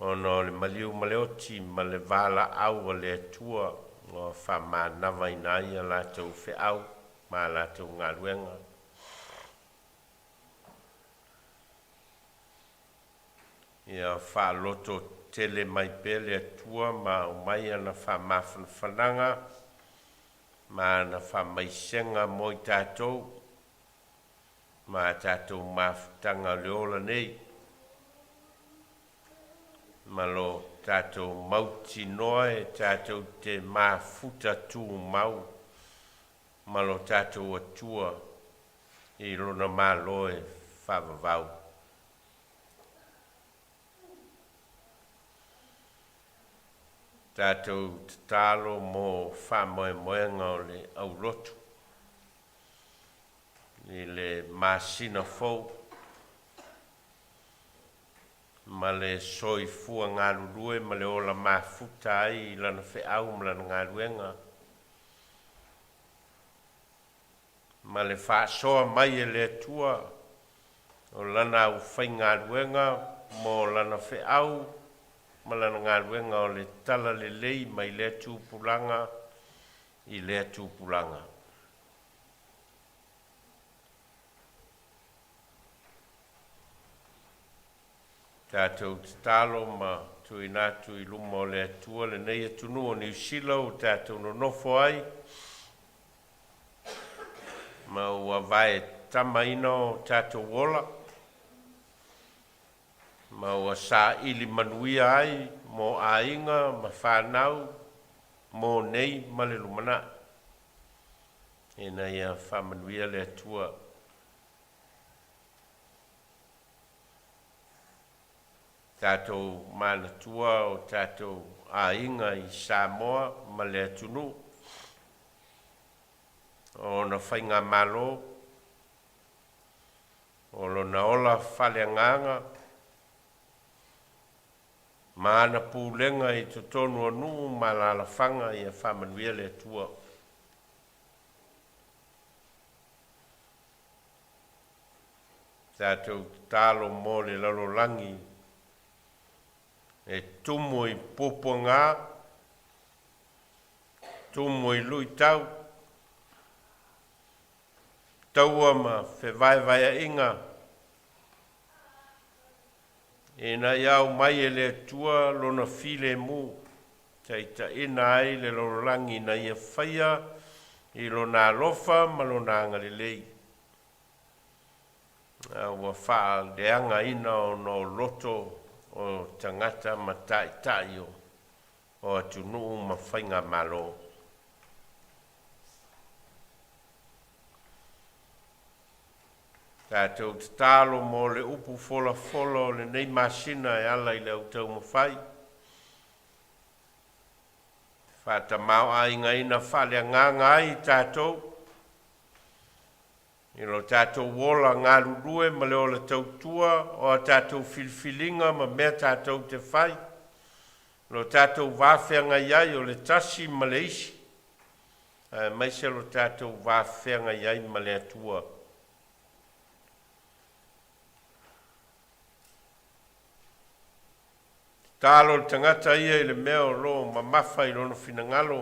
O no le maliu maleoti ma le Vailaau o le tua. O whamanawa ina ia lātou whiau ma lātou ngā ruenga. Ia whaloto tele mai pele tua ma o mai ana whamawhananga. Ma na whamaisenga mo i tātou. Ma tātou mafutanga le ola nei. Ma lo tātou mauti noa e tātou te mafuta tū mau. Ma lo tātou atua i lona malo e whavavau. Tātou talo mo whamoemoenga o le au Lotu. I le masina fau. Ma le soifua ngā lulue ma le ola mafuta ai i lana whiau ma lana ngā ruenga. Ma le whaasoa mai e le tua. O lana au whai ngā ruenga mo lana whiau. Malana ngā ruenga o le tala le lei mai le tūpulanga i le tūpulanga. Tātou talo ma tui nātu i luma o le atua le nei atunu o New Zealand tātou no nofo ai. Ma ua vai tamaina o tātou wola. Ma ua sa ili manuia ai mo ainga ma whanau mo nei ma le lumana. E na ia whamanuia le atua. Tātou mana tua o tātou ainga i Samoa ma le atunu. O na whainga malo. O lo na ola whaleanganga. Maana pūlenga i to tonu anu ma la lawhanga i a whamanuia le tua. Tātou tālo mō le lalolangi e tumu i popo ngā, tumu i lui tau, taua ma whewaiwai inga. E na iau mai e le tua lona file mu. Taita ina ai le lorolangi na ia whaia i lona alofa ma lona angalelei. Ua wha leanga ina o no loto o tangata ma tai o o atunu ma whainga malo. Tātou te tālo mō le upu fola o le nei masina e ala i le au Taumafai. Whata mau a inga ina whale nganga ai tātou. I lo tātou wola ngā rurue ma le o le tautua o a tātou filfilinga ma mea tātou te whai. Lo tātou wāwhenga iai o le tasi ma le isi. Mai se lo tātou wāwhenga iai ma le atua. Tālo le tangata ia i le mea o lo ma mawhai lono finangalo.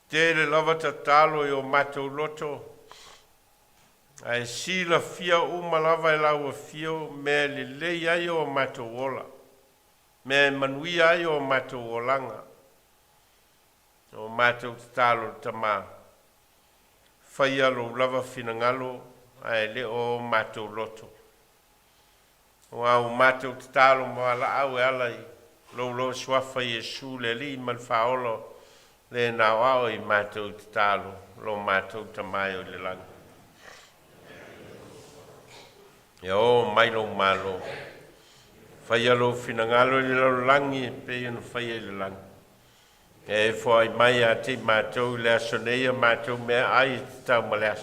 Te le lava ta tālo i o mātou loto. Ai sila fia uma lava e lau a fio me le lei ai o mātou ola. Me manui ai o mātou olanga. O mātou tālo tamaa. Whaia lo lava finangalo ai le o mātou loto. O au mātou te tālo moala au e alai lo swafa Yesu le li man whaolo le nā wao i mātou te tālo lo mātou tamai o le langa. E o mailo malo. Whaia lo finangalo le lo langi pe ino whaia le langa. E fwai mai a te mātou le asoneia mātou mea ai te tau maleas.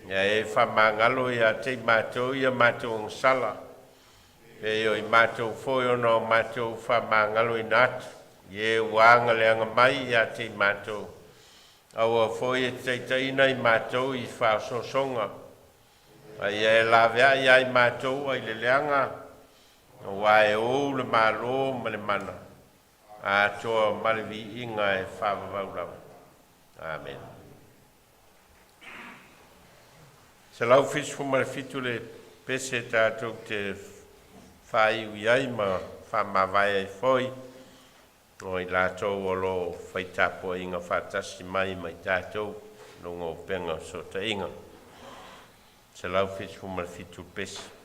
E whamangalo i a te mātou i a mātou ngansala. E i mātou fwoi ono mātou whamangalo i nātu. E wāanga le anga mai i a te mātou. Au a fwoi e te taina i mātou i whaososonga. Ai e la vea i ai mātou ai le leanga. Wa e o le malo ma le mana. A toa malevi inga e whawawau. Amen. Se lau fisfu malefitu le pese tātou te whai uiai ma whamawai e foi. O i lātou o lo whaitapo inga whatasi mai mai tātou nungo penga so ta inga. Se lau fisfu malefitu pese.